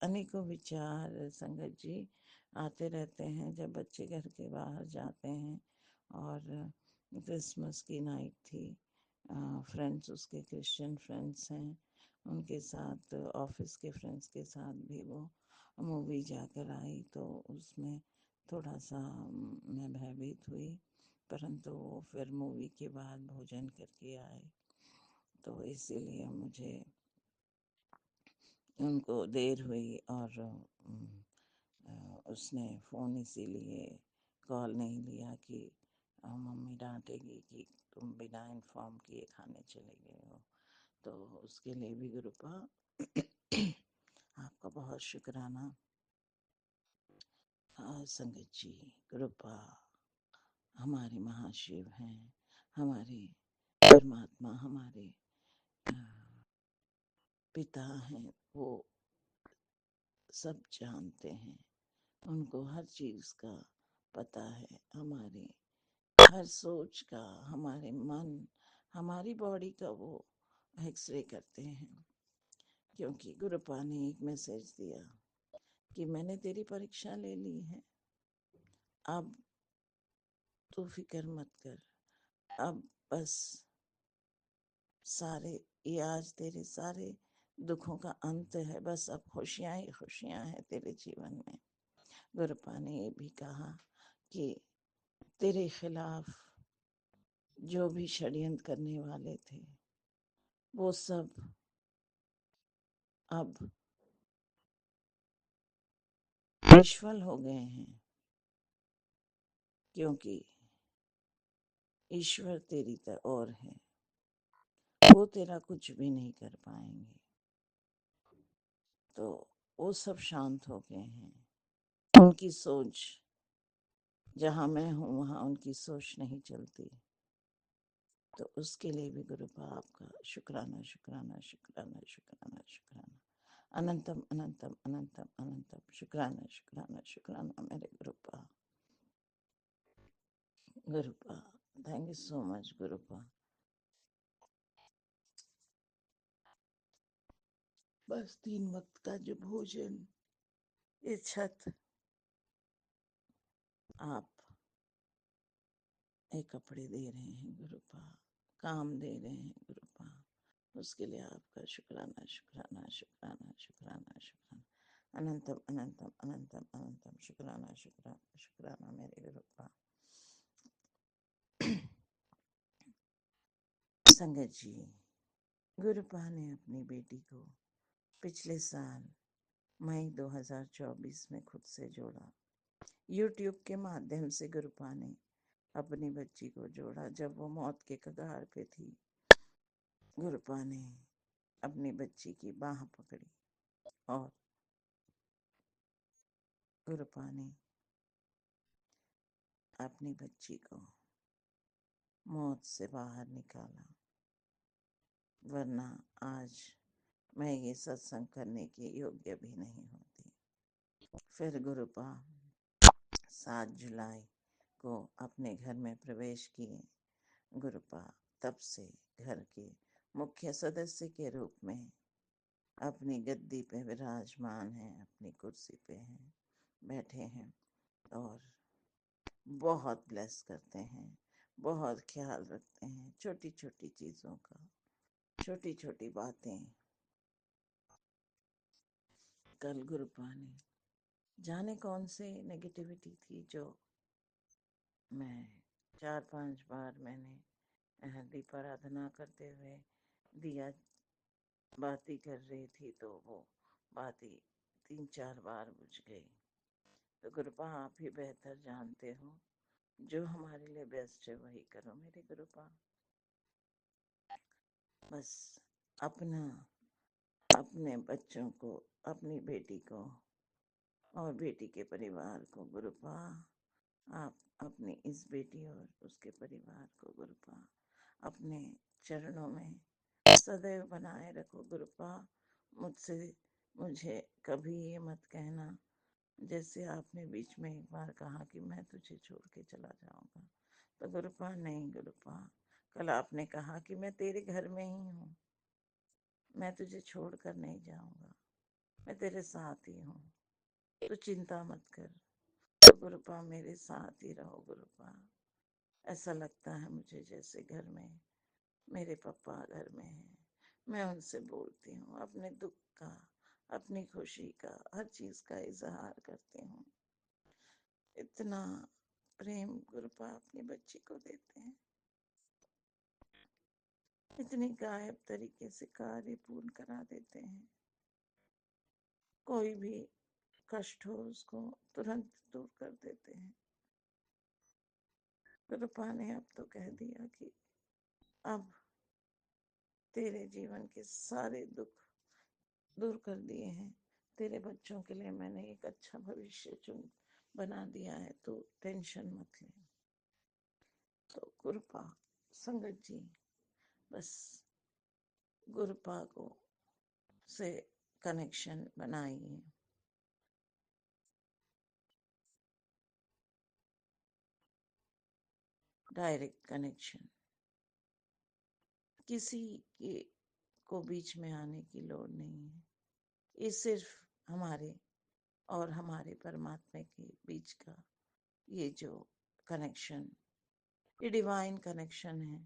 अनेकों विचार संगत जी आते रहते हैं जब बच्चे घर के बाहर जाते हैं। और क्रिसमस की नाइट थी, फ्रेंड्स उसके क्रिश्चियन फ्रेंड्स हैं, उनके साथ ऑफिस के फ्रेंड्स के साथ भी वो मूवी जाकर आई, तो उसमें थोड़ा सा मैं भयभीत हुई, परंतु वो फिर मूवी के बाद भोजन करके आए, तो इसीलिए मुझे उनको देर हुई। और उसने फ़ोन इसीलिए कॉल नहीं लिया कि मम्मी डांटेगी कि तुम बिना इन्फॉर्म किए खाने चले गए हो। तो उसके लिए भी गुरुपा आपका बहुत शुक्राना। संगत जी, गुरुपा हमारे महाशिव हैं, हमारे परमात्मा, हमारे पिता हैं, वो सब जानते हैं, उनको हर चीज का पता है, हमारे हर सोच का, हमारे मन, हमारी बॉडी का वो एक्सरे करते हैं। क्योंकि गुरुपा ने एक मैसेज दिया कि मैंने तेरी परीक्षा ले ली है, अब तू फिक्र मत कर, अब बस सारे ये आज तेरे सारे दुखों का अंत है, बस अब खुशियां ही खुशियां हैं तेरे जीवन में। गुरुपा ने ये भी कहा कि तेरे खिलाफ जो भी षड्यंत्र करने वाले थे वो सब अब निष्फल हो गए हैं, क्योंकि ईश्वर तेरी तरफ और है, वो तेरा कुछ भी नहीं कर पाएंगे। तो वो सब शांत हो गए हैं, उनकी सोच जहां मैं हूं वहां उनकी सोच नहीं चलती। तो उसके लिए भी गुरुपा आपका शुक्राना शुक्राना शुक्राना शुक्राना शुक्राना अनंतम अनंतम अनंतम अनंतम शुक्राना शुक्राना शुक्राना मेरे गुरुपा। गुरुपा थैंक यू सो मच गुरुपा। बस 3 वक्त का जो भोजन, ये छत, आप ये कपड़े दे रहे हैं गुरुपा, काम दे रहे हैं गुरुपा, उसके लिए आपका शुक्राना शुक्राना शुक्राना शुक्राना शुक्राना अनंतम अनंतम अनंतम अनंतम। शुक्राना शुक्राना शुक्राना मेरे गुरुपा। संगत जी, गुरुपा ने अपनी बेटी को पिछले साल मई 2024 में खुद से जोड़ा। YouTube के माध्यम से गुरुपा ने अपनी बच्ची को जोड़ा। जब वो मौत के कगार पे थी, गुरुपा ने अपनी बच्ची की बाह पकड़ी और गुरुपा ने अपनी बच्ची को मौत से बाहर निकाला, वरना आज मैं ये सत्संग करने के योग्य भी नहीं होती। फिर गुरुपा 7 जुलाई को अपने घर में प्रवेश किए। गुरुपा तब से घर के मुख्य सदस्य के रूप में अपनी गद्दी पे विराजमान हैं, अपनी कुर्सी पे हैं, बैठे हैं और बहुत ब्लेस करते हैं, बहुत ख्याल रखते हैं छोटी छोटी चीज़ों का, छोटी छोटी बातें। कल गुरुपा ने जाने कौन से नेगेटिविटी थी जो मैं 4-5 बार मैंने दीपाराधना करते हुए दिया बाती कर रही थी, तो वो बाती 3-4 बार बुझ गई। तो गुरुपा आप ही बेहतर जानते हो, जो हमारे लिए बेस्ट है वही करो मेरे गुरुपा। बस अपना, अपने बच्चों को, अपनी बेटी को और बेटी के परिवार को गुरुपा, आप अपनी इस बेटी और उसके परिवार को गुरुपा अपने चरणों में सदैव बनाए रखो गुरुपा। मुझे कभी ये मत कहना, जैसे आपने बीच में एक बार कहा कि मैं तुझे छोड़ के चला जाऊंगा। तो गुरुपा नहीं गुरुपा, कल आपने कहा कि मैं तेरे घर में ही हूँ, मैं तुझे छोड़ कर नहीं जाऊंगा, मैं तेरे साथ ही हूँ, तो चिंता मत कर। तो गुरुपा मेरे साथ ही रहो गुरुपा। ऐसा लगता है मुझे जैसे घर में मेरे पापा घर में हैं। मैं उनसे बोलती हूँ, अपने दुख का, अपनी खुशी का, हर चीज का इजहार करती हूँ। इतना प्रेम गुरुपा अपनी बच्ची को देते हैं, इतनी गायब तरीके से कार्य पूर्ण करा देते हैं। कोई भी कष्ट हो उसको तुरंत दूर कर देते हैं। गुरुपा ने अब तो कह दिया कि अब तेरे जीवन के सारे दुख दूर कर दिए हैं, तेरे बच्चों के लिए मैंने एक अच्छा भविष्य चुन बना दिया है, तो टेंशन मत ले। तो गुरुपा संगत जी, बस गुरुपा को से कनेक्शन बनाइए। डायरेक्ट कनेक्शन, किसी के को बीच में आने की लोड़ नहीं है। ये सिर्फ हमारे और हमारे परमात्मा के बीच का ये जो कनेक्शन, ये डिवाइन कनेक्शन है।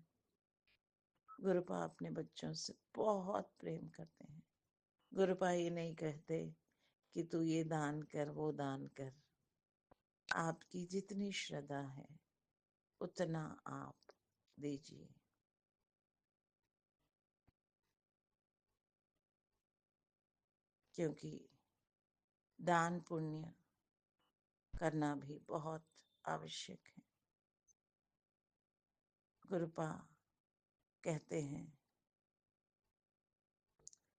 गुरुपा अपने बच्चों से बहुत प्रेम करते हैं। गुरुपा ये नहीं कहते कि तू ये दान कर वो दान कर। आपकी जितनी श्रद्धा है उतना आप दीजिए, क्योंकि दान पुण्य करना भी बहुत आवश्यक है। गुरुपा कहते हैं,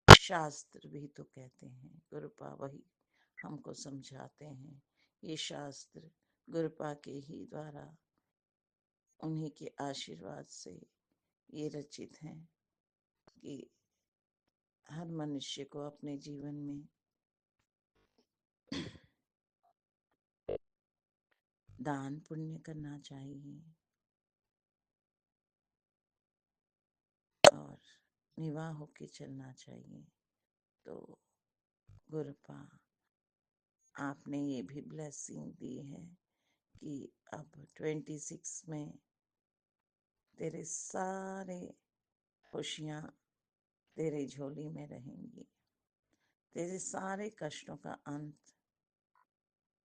शास्त्र भी तो कहते हैं, गुरुपा वही हमको समझाते हैं। ये शास्त्र गुरुपा के ही द्वारा, उन्हीं के आशीर्वाद से ये रचित हैं कि हर मनुष्य को अपने जीवन में दान पुण्य करना चाहिए और निवाह होके चलना चाहिए। तो गुरुपा आपने ये भी ब्लेसिंग दी है कि अब 26 में तेरे सारे खुशियाँ तेरे झोली में रहेंगी। तेरे सारे कष्टों का अंत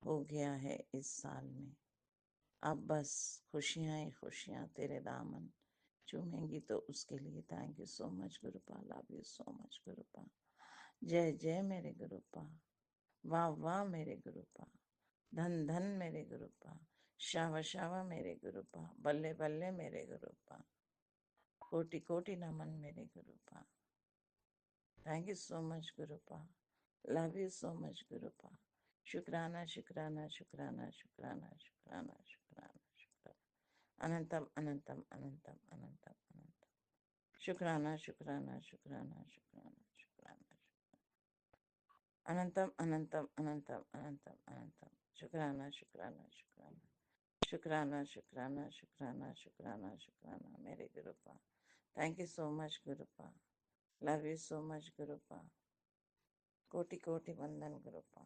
हो गया है इस साल में। अब बस खुशियां ही खुशियां तेरे दामन चूमेंगी, तो उसके लिए thank you so much Gurupa. Love you so much Gurupa. जय जय मेरे गुरुपा। वाह वाह मेरे गुरुपा। धन धन मेरे गुरुपा। शावा शावा मेरे गुरुपा। बल्ले बल्ले मेरे गुरुपा। कोटि कोटि नमन मेरे Gurupa. Thank you so much Gurupa. Love you so much Gurupa. शुक्राना शुक्राना शुक्राना शुक्राना शुक्राना शुक्राना शुक्राना। अनंतम अनंतम अनंतम अनंतम अनंतम। शुक्राना शुक्राना शुक्राना शुक्राना शुक्राना। अनंतम अनंतम अनंतम अनंतम अनंतम। शुक्राना शुक्राना शुक्राना शुक्राना शुक्राना शुक्राना शुक्राना शुक्राना मेरे Gurupa. Thank you so much Gurupa. Love you so much Gurupa. कोटि कोटि वंदन गुरुपा।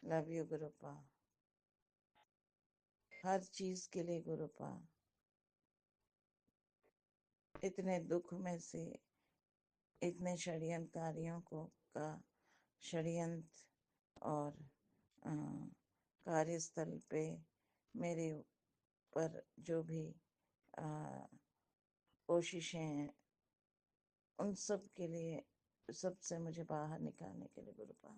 Love you गुरुपा। हर चीज के लिए गुरुपा। इतने दुख में से इतने षड्यंत्रकारियों को का षड्यंत्र और अ, कार्यस्थल पे मेरे पर जो भी अ, कोशिशें हैं, उन सब के लिए, सबसे मुझे बाहर निकालने के लिए गुरुपा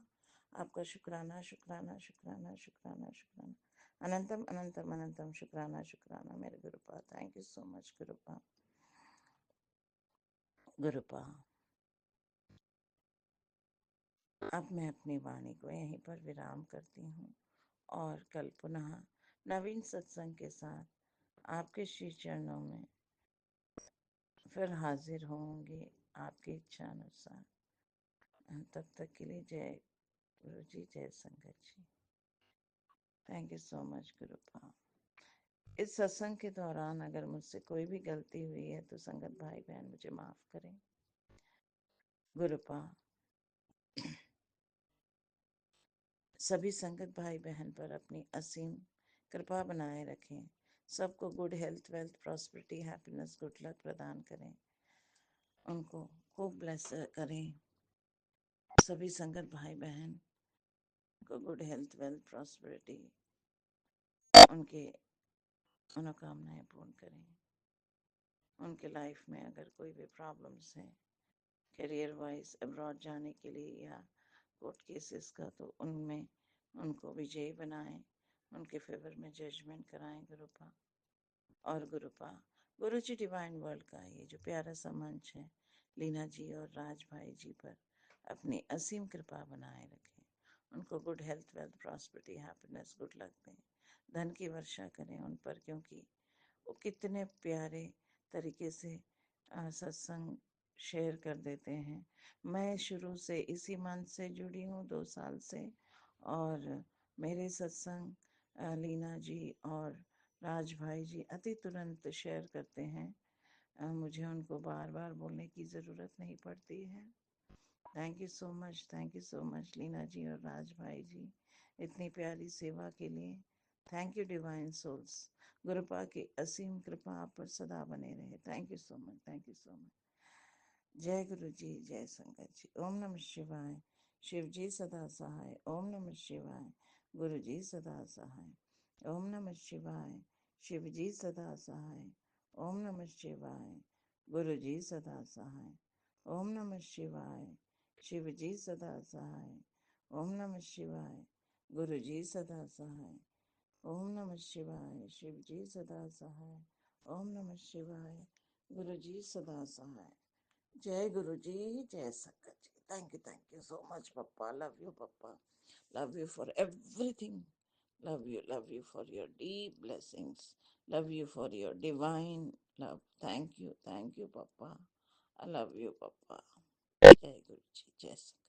आपका शुक्राना शुक्राना शुक्राना शुक्राना शुक्राना। अनंतम अनंतम अनंतम शुक्राना शुक्राना मेरे Gurupa. Thank you so much गुरुपा। गुरुपा अब मैं अपनी वाणी को यहीं पर विराम करती हूँ और कल पुनः नवीन सत्संग के साथ आपके श्री चरणों में फिर हाजिर होंगे आपकी इच्छा अनुसार। तब तक के लिए जय गुरु जी, जय संगत जी। Thank you so much गुरुपा। इस सत्संग के दौरान अगर मुझसे कोई भी गलती हुई है तो संगत भाई बहन मुझे माफ करें। गुरुपा सभी संगत भाई बहन पर अपनी असीम कृपा बनाए रखें। सबको good health, wealth, prosperity, happiness, good luck प्रदान करें। उनको खूब ब्लेस करें। सभी संगत भाई बहन को गुड हेल्थ, वेल्थ, प्रॉस्पेरिटी, उनके मनोकामनाएं पूर्ण करें। उनके लाइफ में अगर कोई भी प्रॉब्लम्स हैं करियर वाइज, अब्रॉड जाने के लिए या कोर्ट केसेस का, तो उनमें उनको विजयी बनाएं, उनके फेवर में जजमेंट कराएं गुरुपा। और गुरुपा गुरु जी डिवाइन वर्ल्ड का ये जो प्यारा सा मंच है, लीना जी और राज भाई जी पर अपनी असीम कृपा बनाए रखें। उनको good health, wealth, prosperity, happiness, good luck दें। धन की वर्षा करें उन पर, क्योंकि वो कितने प्यारे तरीके से सत्संग शेयर कर देते हैं। मैं शुरू से इसी मंच से जुड़ी हूँ 2 साल से, और मेरे सत्संग लीना जी और राज भाई जी अति तुरंत शेयर करते हैं। मुझे उनको बार बार बोलने की ज़रूरत नहीं पड़ती है। Thank you so much, thank you so much Leena ji और राज भाई जी, इतनी प्यारी सेवा के लिए। Thank you divine souls. Gurupa की असीम कृपा आप पर सदा बने रहे। Thank you so much, thank you so much. जय गुरु जी, जय संगत जी। ओम नमः शिवाय। शिव जी सदा सहाय। ओम नमः शिवाय। गुरु जी सदा सहाय। ओम नमः शिवाय। शिव जी सदा सहाय। ओम नमः शिवाय। गुरु जी सदा सहाय। ओम नमः शिवाय। शिव जी सदा सहाय। ओम नमः शिवाय। गुरु जी सदा सहाय। ओम नमः शिवाय। शिव जी सदा सहाय। ओम नमः शिवाय। गुरु जी सदा सहाय। जय गुरु जी, जय संगत जी। थैंक यू सो मच पप्पा। लव यू पप्पा। Love you for everything. Love you for your deep blessings. Love you for your divine love. Thank you पप्पा। आई लव यू पप्पा। जय गुरु जी, जय संगत।